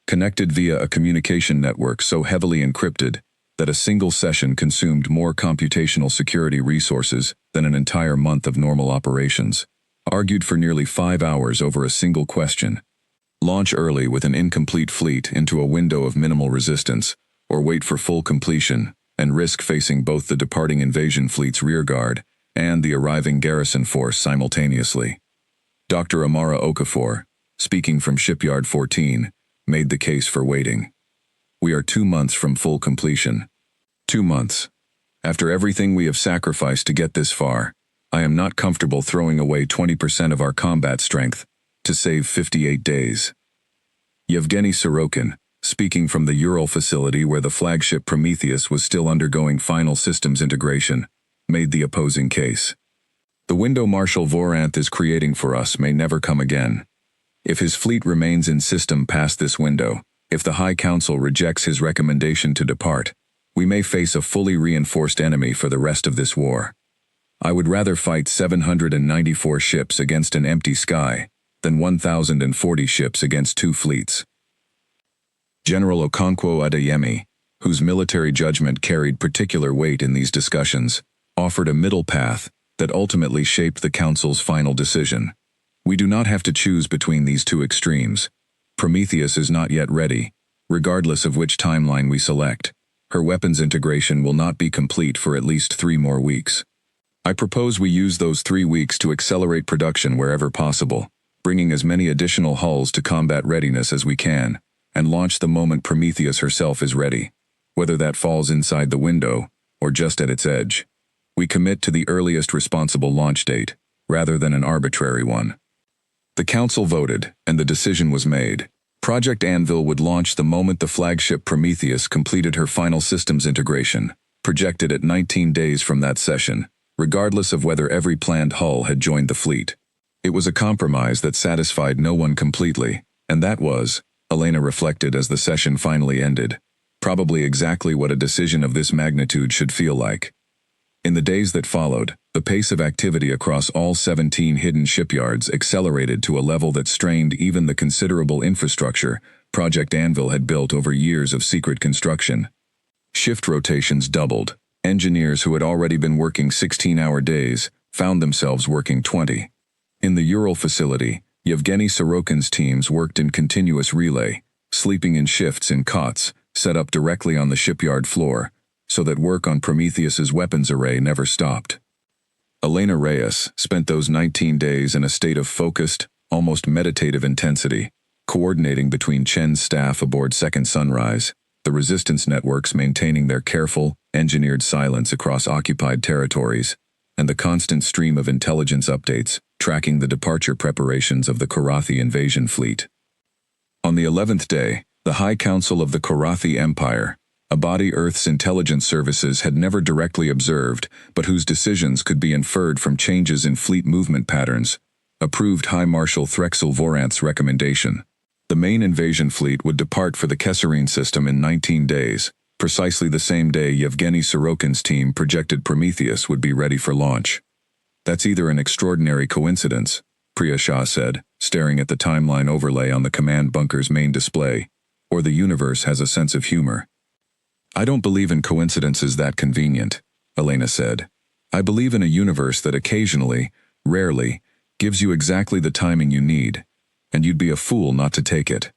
connected via a communication network so heavily encrypted that a single session consumed more computational security resources than an entire month of normal operations, argued for nearly 5 hours over a single question. Launch early with an incomplete fleet into a window of minimal resistance, or wait for full completion and risk facing both the departing invasion fleet's rearguard and the arriving garrison force simultaneously. Dr. Amara Okafor, speaking from Shipyard 14, made the case for waiting. We are 2 months from full completion. 2 months. After everything we have sacrificed to get this far, I am not comfortable throwing away 20% of our combat strength to save 58 days. Yevgeny Sorokin, speaking from the Ural facility where the flagship Prometheus was still undergoing final systems integration, made the opposing case. The window Marshal Voranth is creating for us may never come again. If his fleet remains in system past this window, if the High Council rejects his recommendation to depart, we may face a fully reinforced enemy for the rest of this war. I would rather fight 794 ships against an empty sky than 1,040 ships against 2 fleets. General Okonkwo Adeyemi, whose military judgment carried particular weight in these discussions, offered a middle path that ultimately shaped the Council's final decision. We do not have to choose between these two extremes. Prometheus is not yet ready, regardless of which timeline we select. Her weapons integration will not be complete for at least 3 more weeks. I propose we use those 3 weeks to accelerate production wherever possible, bringing as many additional hulls to combat readiness as we can, and launch the moment Prometheus herself is ready, whether that falls inside the window or just at its edge. We commit to the earliest responsible launch date, rather than an arbitrary one. The Council voted, and the decision was made. Project Anvil would launch the moment the flagship Prometheus completed her final systems integration, projected at 19 days from that session, regardless of whether every planned hull had joined the fleet. It was a compromise that satisfied no one completely, and that was, Elena reflected as the session finally ended, probably exactly what a decision of this magnitude should feel like. In the days that followed, the pace of activity across all 17 hidden shipyards accelerated to a level that strained even the considerable infrastructure Project Anvil had built over years of secret construction. Shift rotations doubled. Engineers who had already been working 16-hour days found themselves working 20. In the Ural facility, Yevgeny Sorokin's teams worked in continuous relay, sleeping in shifts in cots set up directly on the shipyard floor, so that work on Prometheus's weapons array never stopped. Elena Reyes spent those 19 days in a state of focused, almost meditative intensity, coordinating between Chen's staff aboard Second Sunrise, the resistance networks maintaining their careful, engineered silence across occupied territories, and the constant stream of intelligence updates tracking the departure preparations of the Korathi invasion fleet. On the 11th day, the High Council of the Korathi Empire, a body Earth's intelligence services had never directly observed, but whose decisions could be inferred from changes in fleet movement patterns, approved High Marshal Threxel Voranth's recommendation. The main invasion fleet would depart for the Kesserine system in 19 days, precisely the same day Yevgeny Sorokin's team projected Prometheus would be ready for launch. That's either an extraordinary coincidence, Priya Shah said, staring at the timeline overlay on the command bunker's main display, or the universe has a sense of humor. I don't believe in coincidences that convenient, Elena said. I believe in a universe that occasionally, rarely, gives you exactly the timing you need, and you'd be a fool not to take it.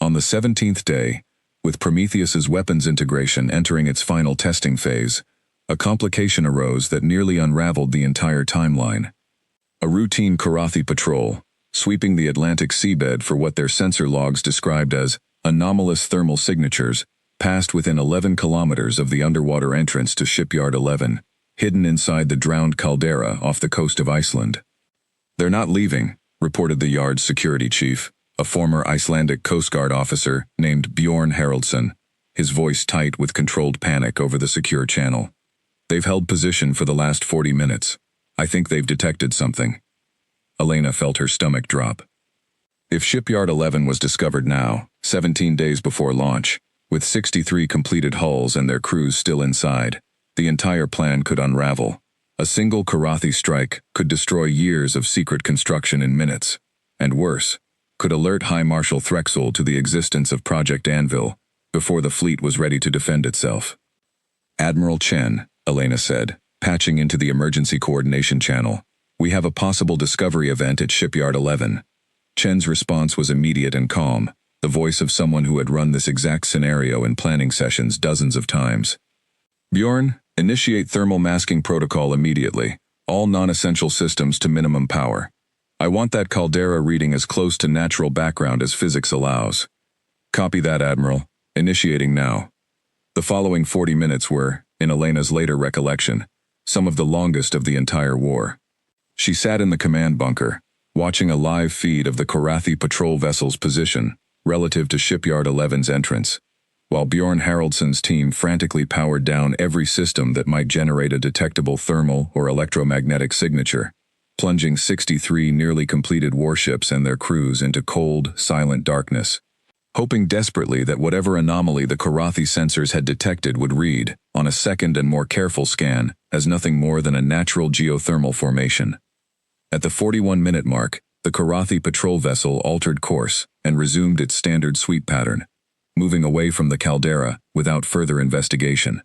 On the 17th day, with Prometheus's weapons integration entering its final testing phase, a complication arose that nearly unraveled the entire timeline. A routine Korathi patrol, sweeping the Atlantic seabed for what their sensor logs described as anomalous thermal signatures, passed within 11 kilometers of the underwater entrance to Shipyard 11, hidden inside the drowned caldera off the coast of Iceland. They're not leaving, reported the yard's security chief, a former Icelandic Coast Guard officer named Bjorn Haraldsson, his voice tight with controlled panic over the secure channel. They've held position for the last 40 minutes. I think they've detected something. Elena felt her stomach drop. If Shipyard 11 was discovered now, 17 days before launch, with 63 completed hulls and their crews still inside, the entire plan could unravel. A single Karathi strike could destroy years of secret construction in minutes, and worse, could alert High Marshal Threxel to the existence of Project Anvil before the fleet was ready to defend itself. "Admiral Chen," Elena said, patching into the emergency coordination channel, "we have a possible discovery event at Shipyard 11. Chen's response was immediate and calm, the voice of someone who had run this exact scenario in planning sessions dozens of times. "Bjorn, initiate thermal masking protocol immediately. All non-essential systems to minimum power. I want that caldera reading as close to natural background as physics allows." "Copy that, Admiral. Initiating now." The following 40 minutes were, in Elena's later recollection, some of the longest of the entire war. She sat in the command bunker, watching a live feed of the Karathi patrol vessel's position relative to Shipyard 11's entrance, while Bjorn Haraldson's team frantically powered down every system that might generate a detectable thermal or electromagnetic signature, plunging 63 nearly completed warships and their crews into cold, silent darkness, hoping desperately that whatever anomaly the Karathi sensors had detected would read, on a second and more careful scan, as nothing more than a natural geothermal formation. At the 41-minute mark, the Karathi patrol vessel altered course and resumed its standard sweep pattern, moving away from the caldera without further investigation.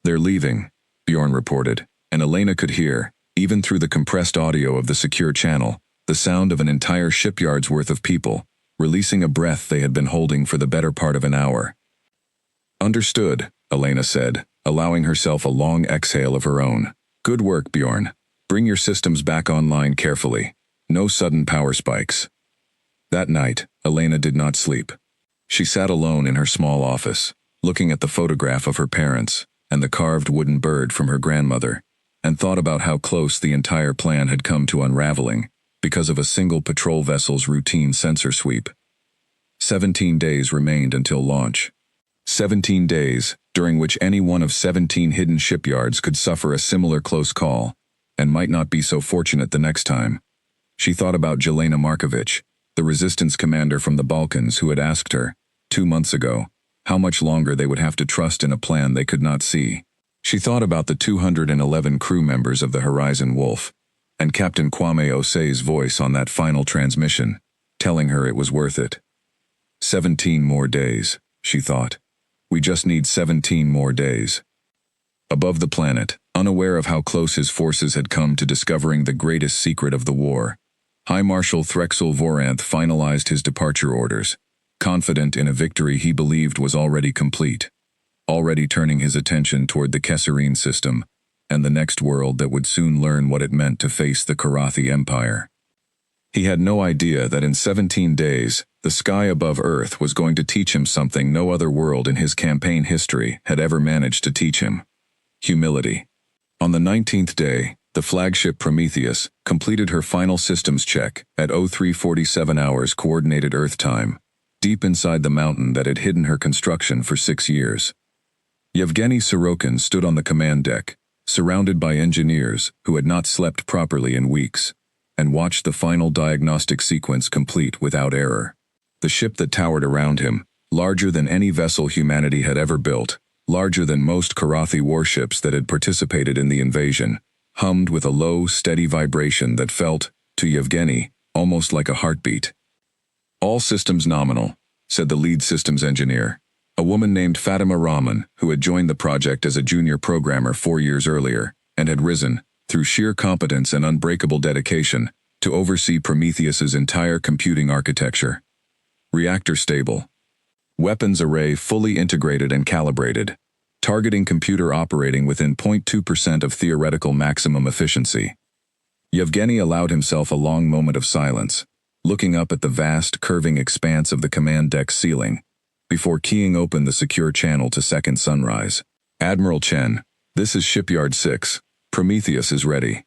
"They're leaving," Bjorn reported, and Elena could hear, even through the compressed audio of the secure channel, the sound of an entire shipyard's worth of people, releasing a breath they had been holding for the better part of an hour. "Understood," Elena said, allowing herself a long exhale of her own. "Good work, Bjorn. Bring your systems back online carefully. No sudden power spikes." That night, Elena did not sleep. She sat alone in her small office, looking at the photograph of her parents and the carved wooden bird from her grandmother, and thought about how close the entire plan had come to unraveling because of a single patrol vessel's routine sensor sweep. 17 days remained until launch. 17 days, during which any one of 17 hidden shipyards could suffer a similar close call, and might not be so fortunate the next time. She thought about Jelena Markovich, the resistance commander from the Balkans, who had asked her, 2 months ago, how much longer they would have to trust in a plan they could not see. She thought about the 211 crew members of the Horizon Wolf, and Captain Kwame Osei's voice on that final transmission, telling her it was worth it. 17 more days, she thought. We just need 17 more days. Above the planet, unaware of how close his forces had come to discovering the greatest secret of the war, High Marshal Threxel Voranth finalized his departure orders, confident in a victory he believed was already complete, already turning his attention toward the Kesserine system and the next world that would soon learn what it meant to face the Karathi Empire. He had no idea that in 17 days, the sky above Earth was going to teach him something no other world in his campaign history had ever managed to teach him: humility. On the 19th day, the flagship Prometheus completed her final systems check at 03:47 hours Coordinated Earth time, deep inside the mountain that had hidden her construction for 6 years. Yevgeny Sorokin stood on the command deck, surrounded by engineers who had not slept properly in weeks, and watched the final diagnostic sequence complete without error. The ship that towered around him, larger than any vessel humanity had ever built, larger than most Karathi warships that had participated in the invasion, hummed with a low, steady vibration that felt, to Yevgeny, almost like a heartbeat. "All systems nominal," said the lead systems engineer, a woman named Fatima Rahman, who had joined the project as a junior programmer 4 years earlier, and had risen, through sheer competence and unbreakable dedication, to oversee Prometheus's entire computing architecture. Reactor stable. Weapons array fully integrated and calibrated. Targeting computer operating within 0.2% of theoretical maximum efficiency. Yevgeny allowed himself a long moment of silence, looking up at the vast, curving expanse of the command deck ceiling, before keying open the secure channel to Second Sunrise. "Admiral Chen, this is Shipyard 6. Prometheus is ready."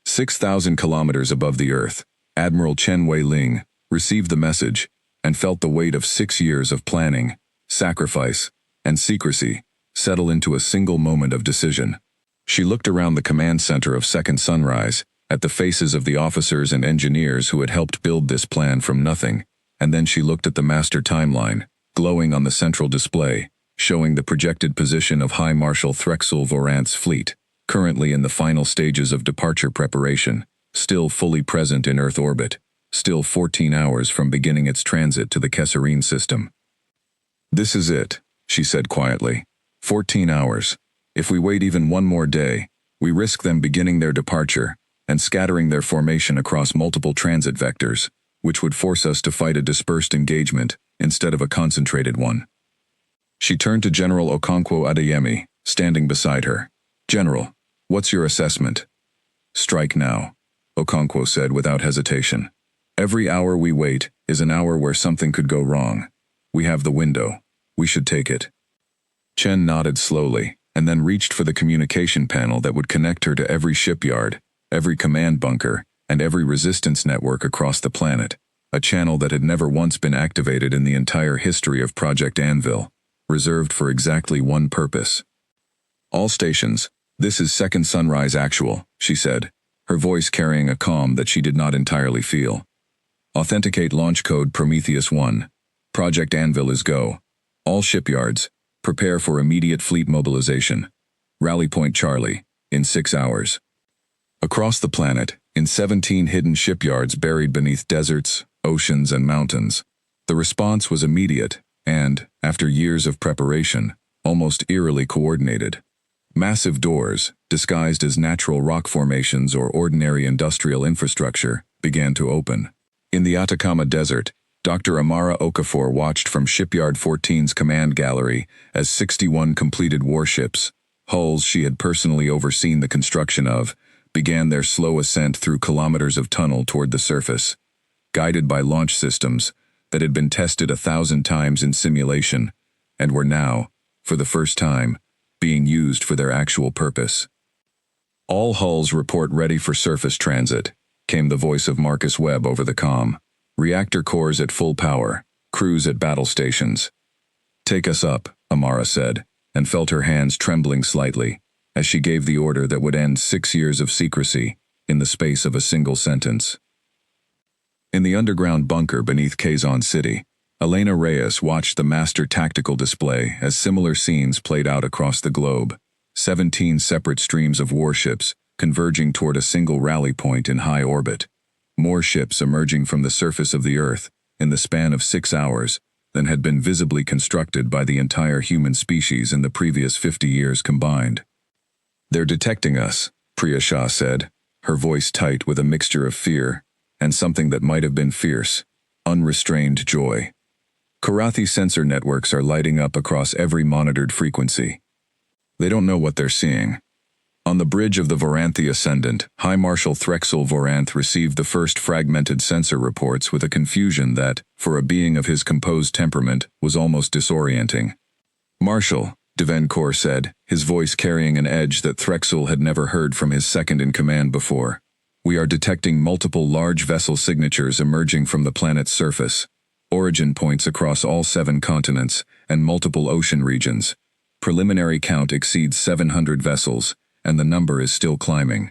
6,000 kilometers above the Earth, Admiral Chen Wei-ling received the message and felt the weight of 6 years of planning, sacrifice, and secrecy settle into a single moment of decision. She looked around the command center of Second Sunrise, at the faces of the officers and engineers who had helped build this plan from nothing, and then she looked at the master timeline, glowing on the central display, showing the projected position of High Marshal Threxel Voranth's fleet, currently in the final stages of departure preparation, still fully present in Earth orbit, still 14 hours from beginning its transit to the Kesserine system. "This is it," she said quietly. 14 hours. If we wait even one more day, we risk them beginning their departure and scattering their formation across multiple transit vectors, which would force us to fight a dispersed engagement instead of a concentrated one. She turned to General Okonkwo Adeyemi, standing beside her. "General, what's your assessment?" "Strike now," Okonkwo said without hesitation. "Every hour we wait is an hour where something could go wrong. We have the window. We should take it." Chen nodded slowly, and then reached for the communication panel that would connect her to every shipyard, every command bunker, and every resistance network across the planet, a channel that had never once been activated in the entire history of Project Anvil, reserved for exactly one purpose. "All stations, this is Second Sunrise Actual," she said, her voice carrying a calm that she did not entirely feel. "Authenticate launch code Prometheus 1. Project Anvil is go. All shipyards, prepare for immediate fleet mobilization. Rally Point Charlie, in 6 hours." Across the planet, in 17 hidden shipyards buried beneath deserts, oceans, and mountains, the response was immediate and, after years of preparation, almost eerily coordinated. Massive doors, disguised as natural rock formations or ordinary industrial infrastructure, began to open. In the Atacama Desert, Dr. Amara Okafor watched from Shipyard 14's command gallery as 61 completed warships, hulls she had personally overseen the construction of, began their slow ascent through kilometers of tunnel toward the surface, guided by launch systems that had been tested 1,000 times in simulation and were now, for the first time, being used for their actual purpose. "All hulls report ready for surface transit," came the voice of Marcus Webb over the comm. "Reactor cores at full power, crews at battle stations." "Take us up," Amara said, and felt her hands trembling slightly as she gave the order that would end 6 years of secrecy in the space of a single sentence. In the underground bunker beneath Kazon City, Elena Reyes watched the master tactical display as similar scenes played out across the globe, 17 separate streams of warships converging toward a single rally point in high orbit, more ships emerging from the surface of the Earth in the span of 6 hours than had been visibly constructed by the entire human species in the previous 50 years combined. "They're detecting us," Priya Shah said, her voice tight with a mixture of fear and something that might have been fierce, unrestrained joy. "Karathi sensor networks are lighting up across every monitored frequency. They don't know what they're seeing." On the bridge of the Voranthi Ascendant, High Marshal Threxel Voranth received the first fragmented sensor reports with a confusion that, for a being of his composed temperament, was almost disorienting. "Marshal," Devenkor said, his voice carrying an edge that Threxel had never heard from his second-in-command before. "We are detecting multiple large vessel signatures emerging from the planet's surface, origin points across all 7 continents, and multiple ocean regions. Preliminary count exceeds 700 vessels, and the number is still climbing."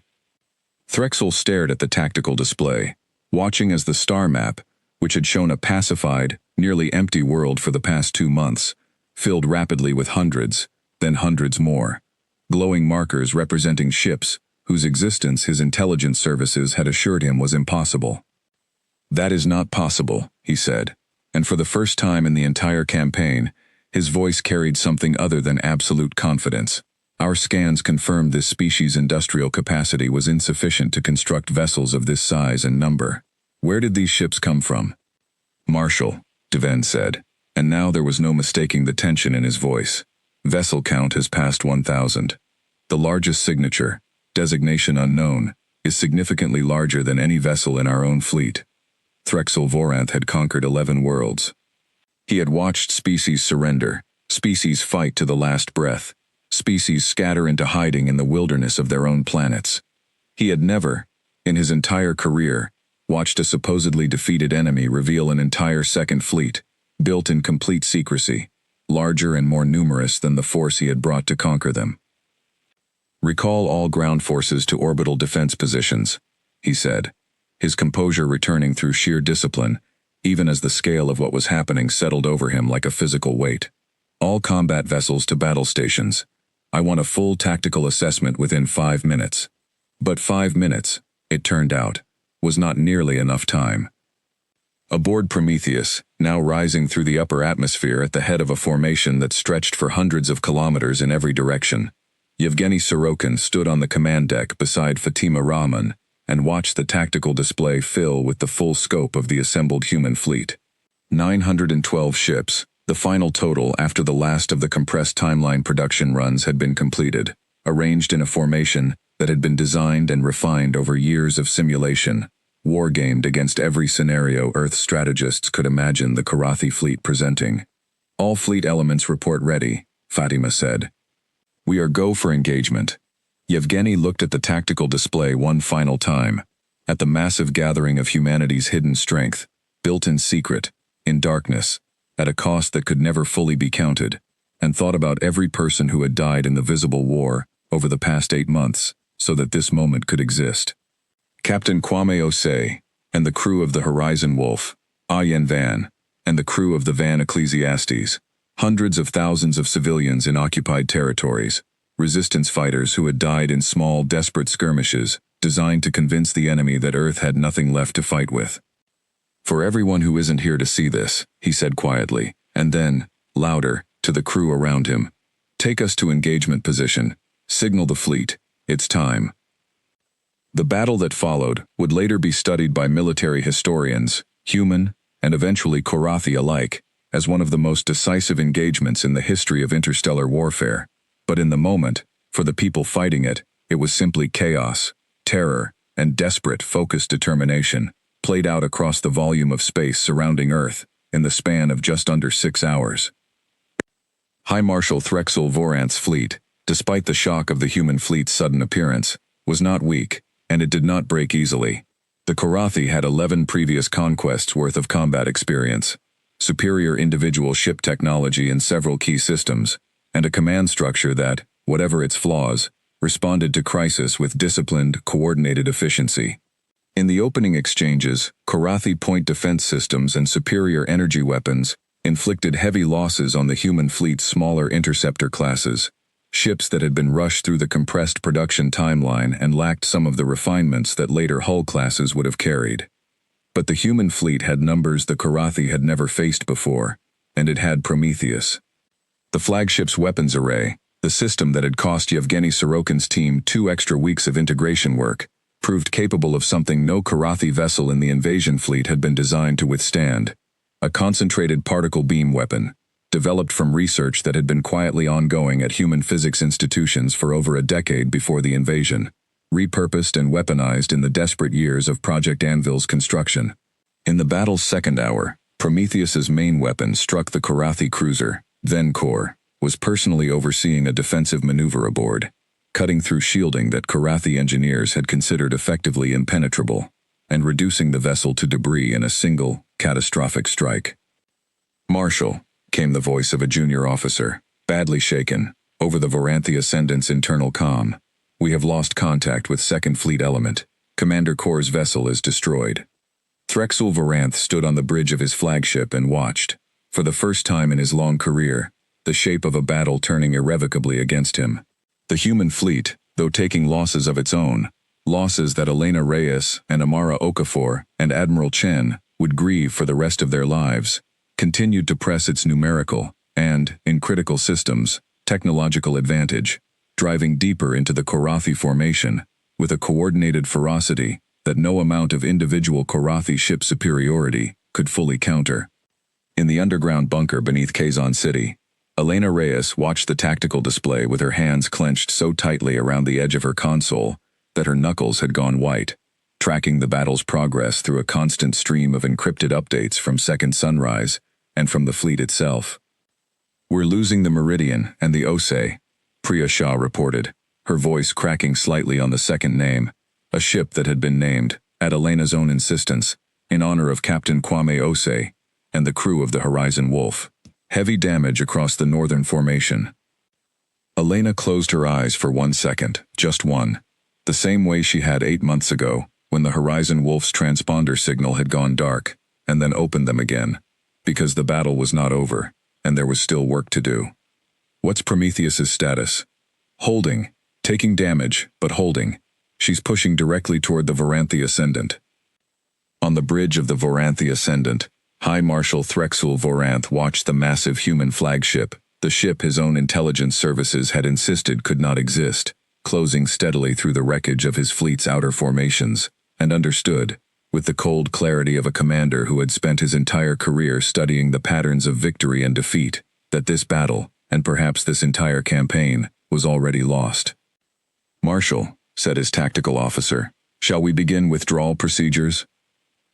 Threxel stared at the tactical display, watching as the star map, which had shown a pacified, nearly empty world for the past 2 months, filled rapidly with hundreds, then hundreds more, glowing markers representing ships whose existence his intelligence services had assured him was impossible. "That is not possible," he said, and for the first time in the entire campaign, his voice carried something other than absolute confidence. "Our scans confirmed this species' industrial capacity was insufficient to construct vessels of this size and number. Where did these ships come from?" "Marshal," Deven said, and now there was no mistaking the tension in his voice. "Vessel count has passed 1,000. The largest signature, designation unknown, is significantly larger than any vessel in our own fleet." Threxel Voranth had conquered 11 worlds. He had watched species surrender, species fight to the last breath, species scatter into hiding in the wilderness of their own planets. He had never, in his entire career, watched a supposedly defeated enemy reveal an entire second fleet, built in complete secrecy, larger and more numerous than the force he had brought to conquer them. "Recall all ground forces to orbital defense positions," he said, his composure returning through sheer discipline, even as the scale of what was happening settled over him like a physical weight. All combat vessels to battle stations. I want a full tactical assessment within 5 minutes. But 5 minutes, it turned out, was not nearly enough time. Aboard Prometheus, now rising through the upper atmosphere at the head of a formation that stretched for hundreds of kilometers in every direction, Yevgeny Sorokin stood on the command deck beside Fatima Rahman and watched the tactical display fill with the full scope of the assembled human fleet. 912 ships, the final total after the last of the compressed timeline production runs had been completed, arranged in a formation that had been designed and refined over years of simulation, war-gamed against every scenario Earth strategists could imagine the Karathi fleet presenting. All fleet elements report ready, Fatima said. We are go for engagement. Yevgeny looked at the tactical display one final time, at the massive gathering of humanity's hidden strength, built in secret, in darkness, at a cost that could never fully be counted, and thought about every person who had died in the visible war over the past 8 months, so that this moment could exist. Captain Kwame Osei, and the crew of the Horizon Wolf, Ayen Van, and the crew of the Van Ecclesiastes, hundreds of thousands of civilians in occupied territories, resistance fighters who had died in small, desperate skirmishes, designed to convince the enemy that Earth had nothing left to fight with. For everyone who isn't here to see this, he said quietly, and then, louder, to the crew around him, take us to engagement position, signal the fleet, it's time. The battle that followed would later be studied by military historians, human, and eventually Karathi alike, as one of the most decisive engagements in the history of interstellar warfare. But in the moment, for the people fighting it, it was simply chaos, terror, and desperate, focused determination, played out across the volume of space surrounding Earth in the span of just under 6 hours. High Marshal Threxel Voranth's fleet, despite the shock of the human fleet's sudden appearance, was not weak, and it did not break easily. The Karathi had 11 previous conquests worth of combat experience, superior individual ship technology in several key systems, and a command structure that, whatever its flaws, responded to crisis with disciplined, coordinated efficiency. In the opening exchanges, Karathi point defense systems and superior energy weapons inflicted heavy losses on the human fleet's smaller interceptor classes, ships that had been rushed through the compressed production timeline and lacked some of the refinements that later hull classes would have carried. But the human fleet had numbers the Karathi had never faced before, and it had Prometheus. The flagship's weapons array, the system that had cost Yevgeny Sorokin's team 2 extra weeks of integration work, proved capable of something no Karathi vessel in the invasion fleet had been designed to withstand: a concentrated particle beam weapon, developed from research that had been quietly ongoing at human physics institutions for over a decade before the invasion, repurposed and weaponized in the desperate years of Project Anvil's construction. In the battle's second hour, Prometheus's main weapon struck the Karathi cruiser, Venkor, was personally overseeing a defensive maneuver aboard, cutting through shielding that Karathi engineers had considered effectively impenetrable, and reducing the vessel to debris in a single, catastrophic strike. "Marshal," came the voice of a junior officer, badly shaken, over the Voranthi Ascendant's internal comm. "We have lost contact with Second Fleet Element. Commander Kor's vessel is destroyed." Threxel Voranth stood on the bridge of his flagship and watched, for the first time in his long career, the shape of a battle turning irrevocably against him. The human fleet, though taking losses of its own, losses that Elena Reyes and Amara Okafor and Admiral Chen would grieve for the rest of their lives, continued to press its numerical and, in critical systems, technological advantage, driving deeper into the Karathi formation, with a coordinated ferocity that no amount of individual Karathi ship superiority could fully counter. In the underground bunker beneath Kazan City, Elena Reyes watched the tactical display with her hands clenched so tightly around the edge of her console that her knuckles had gone white, tracking the battle's progress through a constant stream of encrypted updates from Second Sunrise and from the fleet itself. "We're losing the Meridian and the Osei," Priya Shah reported, her voice cracking slightly on the second name, a ship that had been named, at Elena's own insistence, in honor of Captain Kwame Osei and the crew of the Horizon Wolf. "Heavy damage across the northern formation." Elena closed her eyes for 1 second, just one, the same way she had 8 months ago, when the Horizon Wolf's transponder signal had gone dark, and then opened them again, because the battle was not over, and there was still work to do. What's Prometheus's status? Holding. Taking damage, but holding. She's pushing directly toward the Voranthi Ascendant. On the bridge of the Voranthi Ascendant, High Marshal Threxel Voranth watched the massive human flagship, the ship his own intelligence services had insisted could not exist, closing steadily through the wreckage of his fleet's outer formations, and understood, with the cold clarity of a commander who had spent his entire career studying the patterns of victory and defeat, that this battle, and perhaps this entire campaign, was already lost. "Marshal," said his tactical officer, "shall we begin withdrawal procedures?"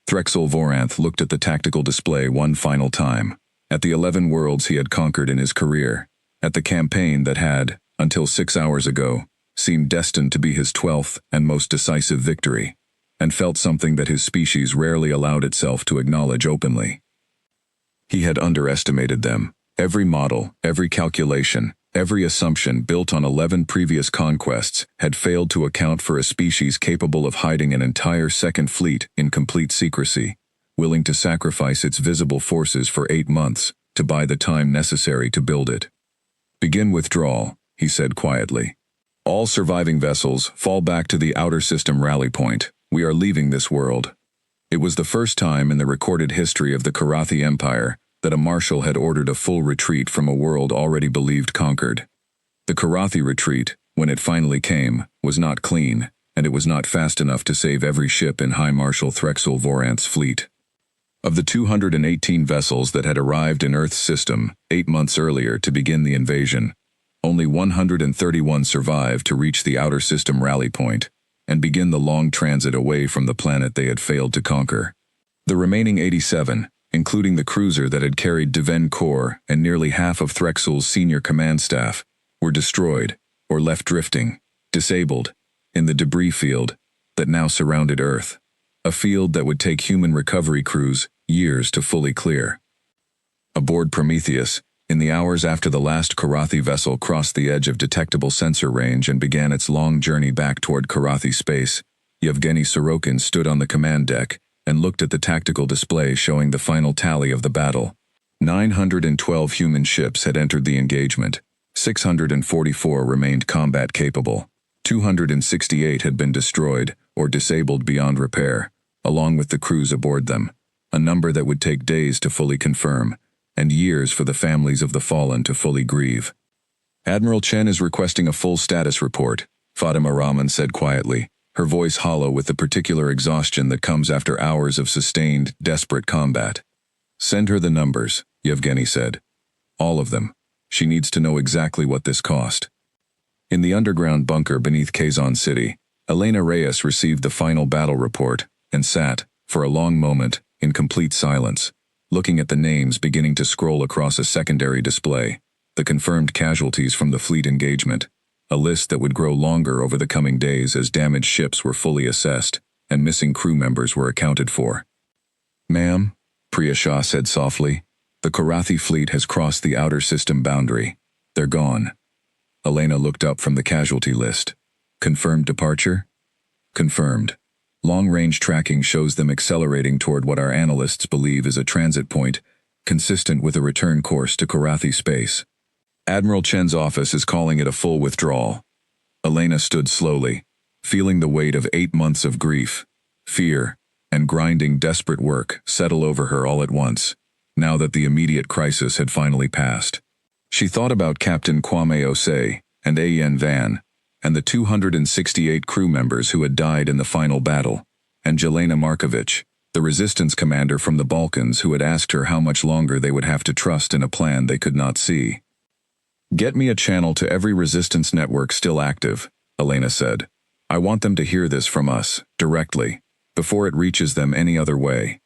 Threxel Voranth looked at the tactical display one final time, at the 11 worlds he had conquered in his career, at the campaign that had, until 6 hours ago, seemed destined to be his 12th and most decisive victory, and felt something that his species rarely allowed itself to acknowledge openly. He had underestimated them. Every model, every calculation, every assumption built on 11 previous conquests had failed to account for a species capable of hiding an entire second fleet in complete secrecy, willing to sacrifice its visible forces for 8 months to buy the time necessary to build it. "Begin withdrawal," he said quietly. "All surviving vessels fall back to the outer system rally point. We are leaving this world." It was the first time in the recorded history of the Karathi Empire that a marshal had ordered a full retreat from a world already believed conquered. The Karathi retreat, when it finally came, was not clean, and it was not fast enough to save every ship in High Marshal Threxel Voranth's fleet. Of the 218 vessels that had arrived in Earth's system 8 months earlier to begin the invasion, only 131 survived to reach the outer system rally point and begin the long transit away from the planet they had failed to conquer. The remaining 87, including the cruiser that had carried Deven Corps and nearly half of Threxel's senior command staff, were destroyed or left drifting, disabled, in the debris field that now surrounded Earth, a field that would take human recovery crews years to fully clear. Aboard Prometheus, in the hours after the last Karathi vessel crossed the edge of detectable sensor range and began its long journey back toward Karathi space, Yevgeny Sorokin stood on the command deck and looked at the tactical display showing the final tally of the battle. 912 human ships had entered the engagement, 644 remained combat capable, 268 had been destroyed or disabled beyond repair, along with the crews aboard them, a number that would take days to fully confirm, and years for the families of the fallen to fully grieve. "Admiral Chen is requesting a full status report," Fatima Rahman said quietly, her voice hollow with the particular exhaustion that comes after hours of sustained, desperate combat. "Send her the numbers," Yevgeny said. "All of them. She needs to know exactly what this cost." In the underground bunker beneath Kazan City, Elena Reyes received the final battle report and sat, for a long moment, in complete silence, looking at the names beginning to scroll across a secondary display, the confirmed casualties from the fleet engagement, a list that would grow longer over the coming days as damaged ships were fully assessed and missing crew members were accounted for. "Ma'am," Priya Shah said softly, "the Karathi fleet has crossed the outer system boundary. They're gone." Elena looked up from the casualty list. "Confirmed departure?" "Confirmed. Long-range tracking shows them accelerating toward what our analysts believe is a transit point, consistent with a return course to Karathi space. Admiral Chen's office is calling it a full withdrawal." Elena stood slowly, feeling the weight of 8 months of grief, fear, and grinding desperate work settle over her all at once, now that the immediate crisis had finally passed. She thought about Captain Kwame Osei and A.N. Van, and the 268 crew members who had died in the final battle, and Jelena Markovich, the resistance commander from the Balkans who had asked her how much longer they would have to trust in a plan they could not see. "Get me a channel to every resistance network still active," Elena said. "I want them to hear this from us, directly, before it reaches them any other way."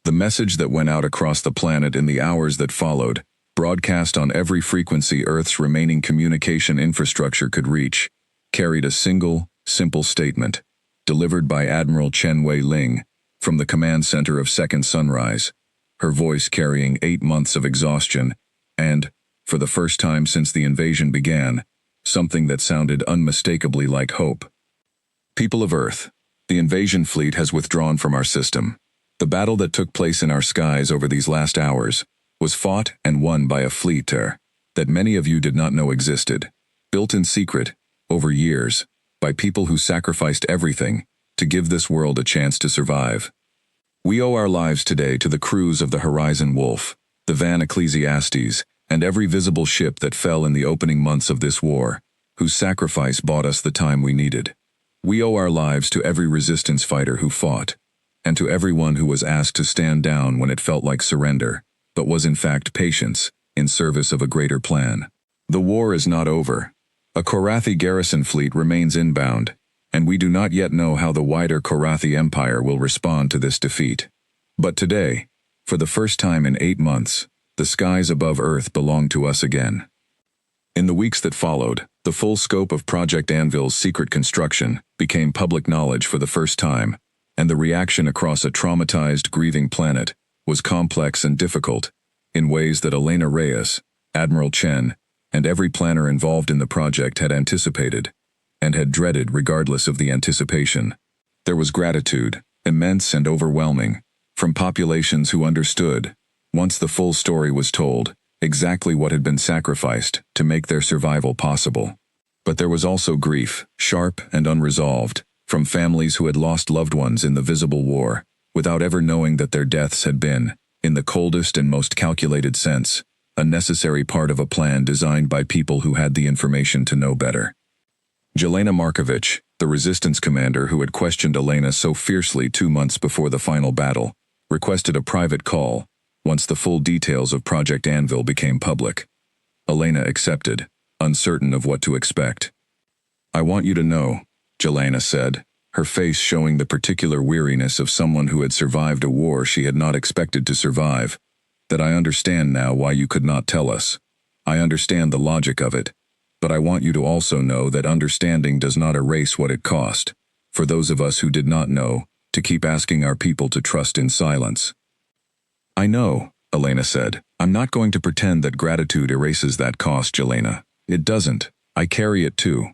The message that went out across the planet in the hours that followed, broadcast on every frequency Earth's remaining communication infrastructure could reach, carried a single, simple statement, delivered by Admiral Chen Wei-Ling, from the command center of Second Sunrise, her voice carrying 8 months of exhaustion, and, for the first time since the invasion began, something that sounded unmistakably like hope. "People of Earth, the invasion fleet has withdrawn from our system. The battle that took place in our skies over these last hours was fought and won by a fleet that many of you did not know existed, built in secret, over years, by people who sacrificed everything to give this world a chance to survive. We owe our lives today to the crews of the Horizon Wolf, the Van Ecclesiastes, and every visible ship that fell in the opening months of this war, whose sacrifice bought us the time we needed. We owe our lives to every resistance fighter who fought, and to everyone who was asked to stand down when it felt like surrender, but was in fact patience, in service of a greater plan. The war is not over. A Korathi garrison fleet remains inbound, and we do not yet know how the wider Korathi Empire will respond to this defeat. But today, for the first time in 8 months, the skies above Earth belong to us again. In the weeks that followed, the full scope of Project Anvil's secret construction became public knowledge for the first time, and the reaction across a traumatized, grieving planet was complex and difficult, in ways that Elena Reyes, Admiral Chen, and every planner involved in the project had anticipated, and had dreaded regardless of the anticipation. There was gratitude, immense and overwhelming, from populations who understood, once the full story was told, exactly what had been sacrificed to make their survival possible. But there was also grief, sharp and unresolved, from families who had lost loved ones in the visible war, without ever knowing that their deaths had been, in the coldest and most calculated sense, a necessary part of a plan designed by people who had the information to know better. Jelena Markovich, the resistance commander who had questioned Elena so fiercely 2 months before the final battle, requested a private call once the full details of Project Anvil became public. Elena accepted, uncertain of what to expect. "I want you to know," Jelena said, her face showing the particular weariness of someone who had survived a war she had not expected to survive, "that I understand now why you could not tell us. I understand the logic of it, but I want you to also know that understanding does not erase what it cost, for those of us who did not know, to keep asking our people to trust in silence." "I know," Elena said. "I'm not going to pretend that gratitude erases that cost, Jelena. It doesn't. I carry it too."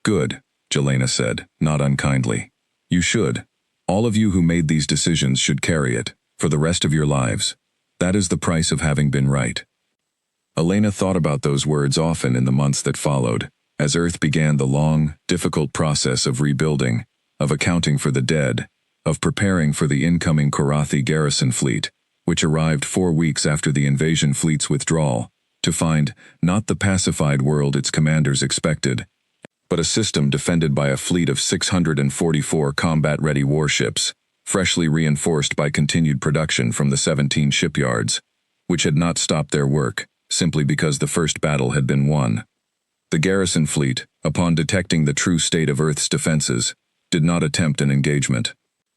"Good," Jelena said, not unkindly. "You should. All of you who made these decisions should carry it, for the rest of your lives. That is the price of having been right." Elena thought about those words often in the months that followed, as Earth began the long, difficult process of rebuilding, of accounting for the dead, of preparing for the incoming Korathi garrison fleet, which arrived 4 weeks after the invasion fleet's withdrawal, to find not the pacified world its commanders expected, but a system defended by a fleet of 644 combat-ready warships, freshly reinforced by continued production from the 17 shipyards, which had not stopped their work, simply because the first battle had been won. The garrison fleet, upon detecting the true state of Earth's defenses, did not attempt an engagement.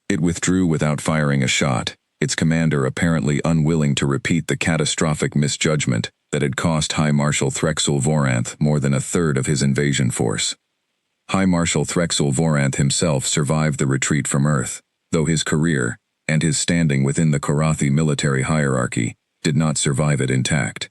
It withdrew without firing a shot, its commander apparently unwilling to repeat the catastrophic misjudgment that had cost High Marshal Threxel Voranth more than a third of his invasion force. High Marshal Threxel Voranth himself survived the retreat from Earth, though his career, and his standing within the Korathi military hierarchy, did not survive it intact.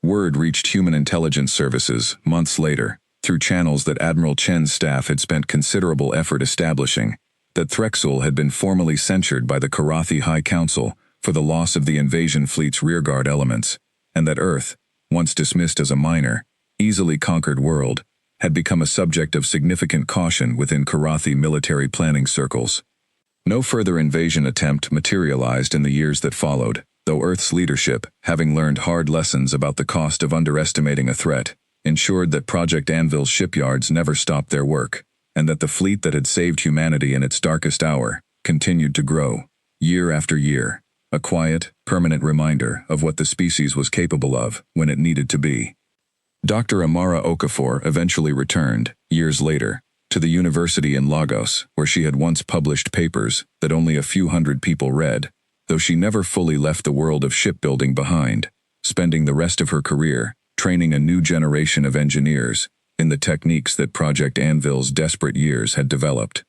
Word reached Human Intelligence Services, months later, through channels that Admiral Chen's staff had spent considerable effort establishing, that Threxel had been formally censured by the Korathi High Council for the loss of the invasion fleet's rearguard elements, and that Earth, once dismissed as a minor, easily conquered world, had become a subject of significant caution within Korathi military planning circles. No further invasion attempt materialized in the years that followed, though Earth's leadership, having learned hard lessons about the cost of underestimating a threat, ensured that Project Anvil's shipyards never stopped their work, and that the fleet that had saved humanity in its darkest hour continued to grow, year after year, a quiet, permanent reminder of what the species was capable of when it needed to be. Dr. Amara Okafor eventually returned, years later, to the university in Lagos, where she had once published papers that only a few hundred people read, though she never fully left the world of shipbuilding behind, spending the rest of her career training a new generation of engineers in the techniques that Project Anvil's desperate years had developed.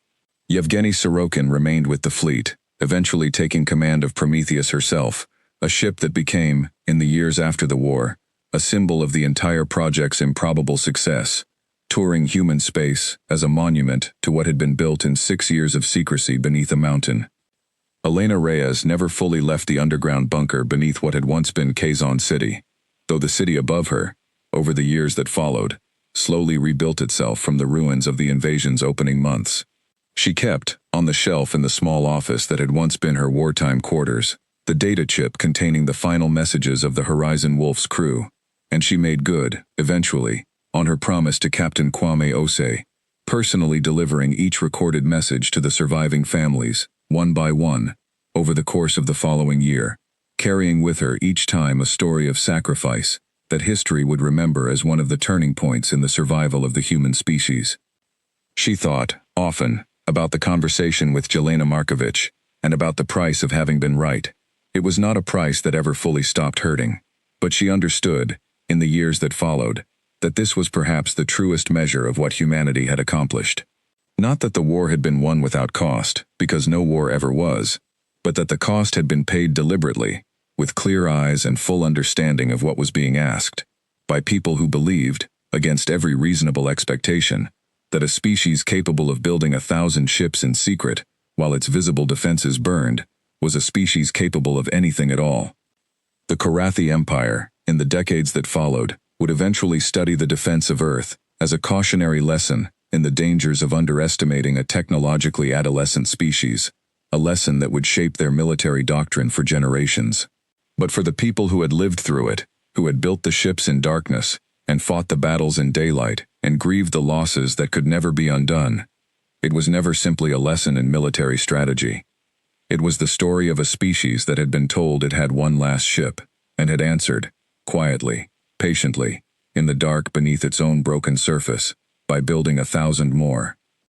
Yevgeny Sorokin remained with the fleet, eventually taking command of Prometheus herself, a ship that became, in the years after the war, a symbol of the entire project's improbable success, touring human space as a monument to what had been built in 6 years of secrecy beneath a mountain. Elena Reyes never fully left the underground bunker beneath what had once been Quezon City, though the city above her, over the years that followed, slowly rebuilt itself from the ruins of the invasion's opening months. She kept, on the shelf in the small office that had once been her wartime quarters, the data chip containing the final messages of the Horizon Wolf's crew, and she made good, eventually, on her promise to Captain Kwame Osei, personally delivering each recorded message to the surviving families, one by one, over the course of the following year, carrying with her each time a story of sacrifice that history would remember as one of the turning points in the survival of the human species. She thought, often, about the conversation with Jelena Markovich, and about the price of having been right. It was not a price that ever fully stopped hurting, but she understood, in the years that followed, that this was perhaps the truest measure of what humanity had accomplished. Not that the war had been won without cost, because no war ever was, but that the cost had been paid deliberately, with clear eyes and full understanding of what was being asked, by people who believed, against every reasonable expectation, that a species capable of building 1,000 ships in secret, while its visible defenses burned, was a species capable of anything at all. The Korathi Empire, in the decades that followed, would eventually study the defense of Earth as a cautionary lesson in the dangers of underestimating a technologically adolescent species, a lesson that would shape their military doctrine for generations. But for the people who had lived through it, who had built the ships in darkness, and fought the battles in daylight, and grieved the losses that could never be undone, it was never simply a lesson in military strategy. It was the story of a species that had been told it had one last ship, and had answered, quietly, patiently, in the dark beneath its own broken surface, by building 1,000 more.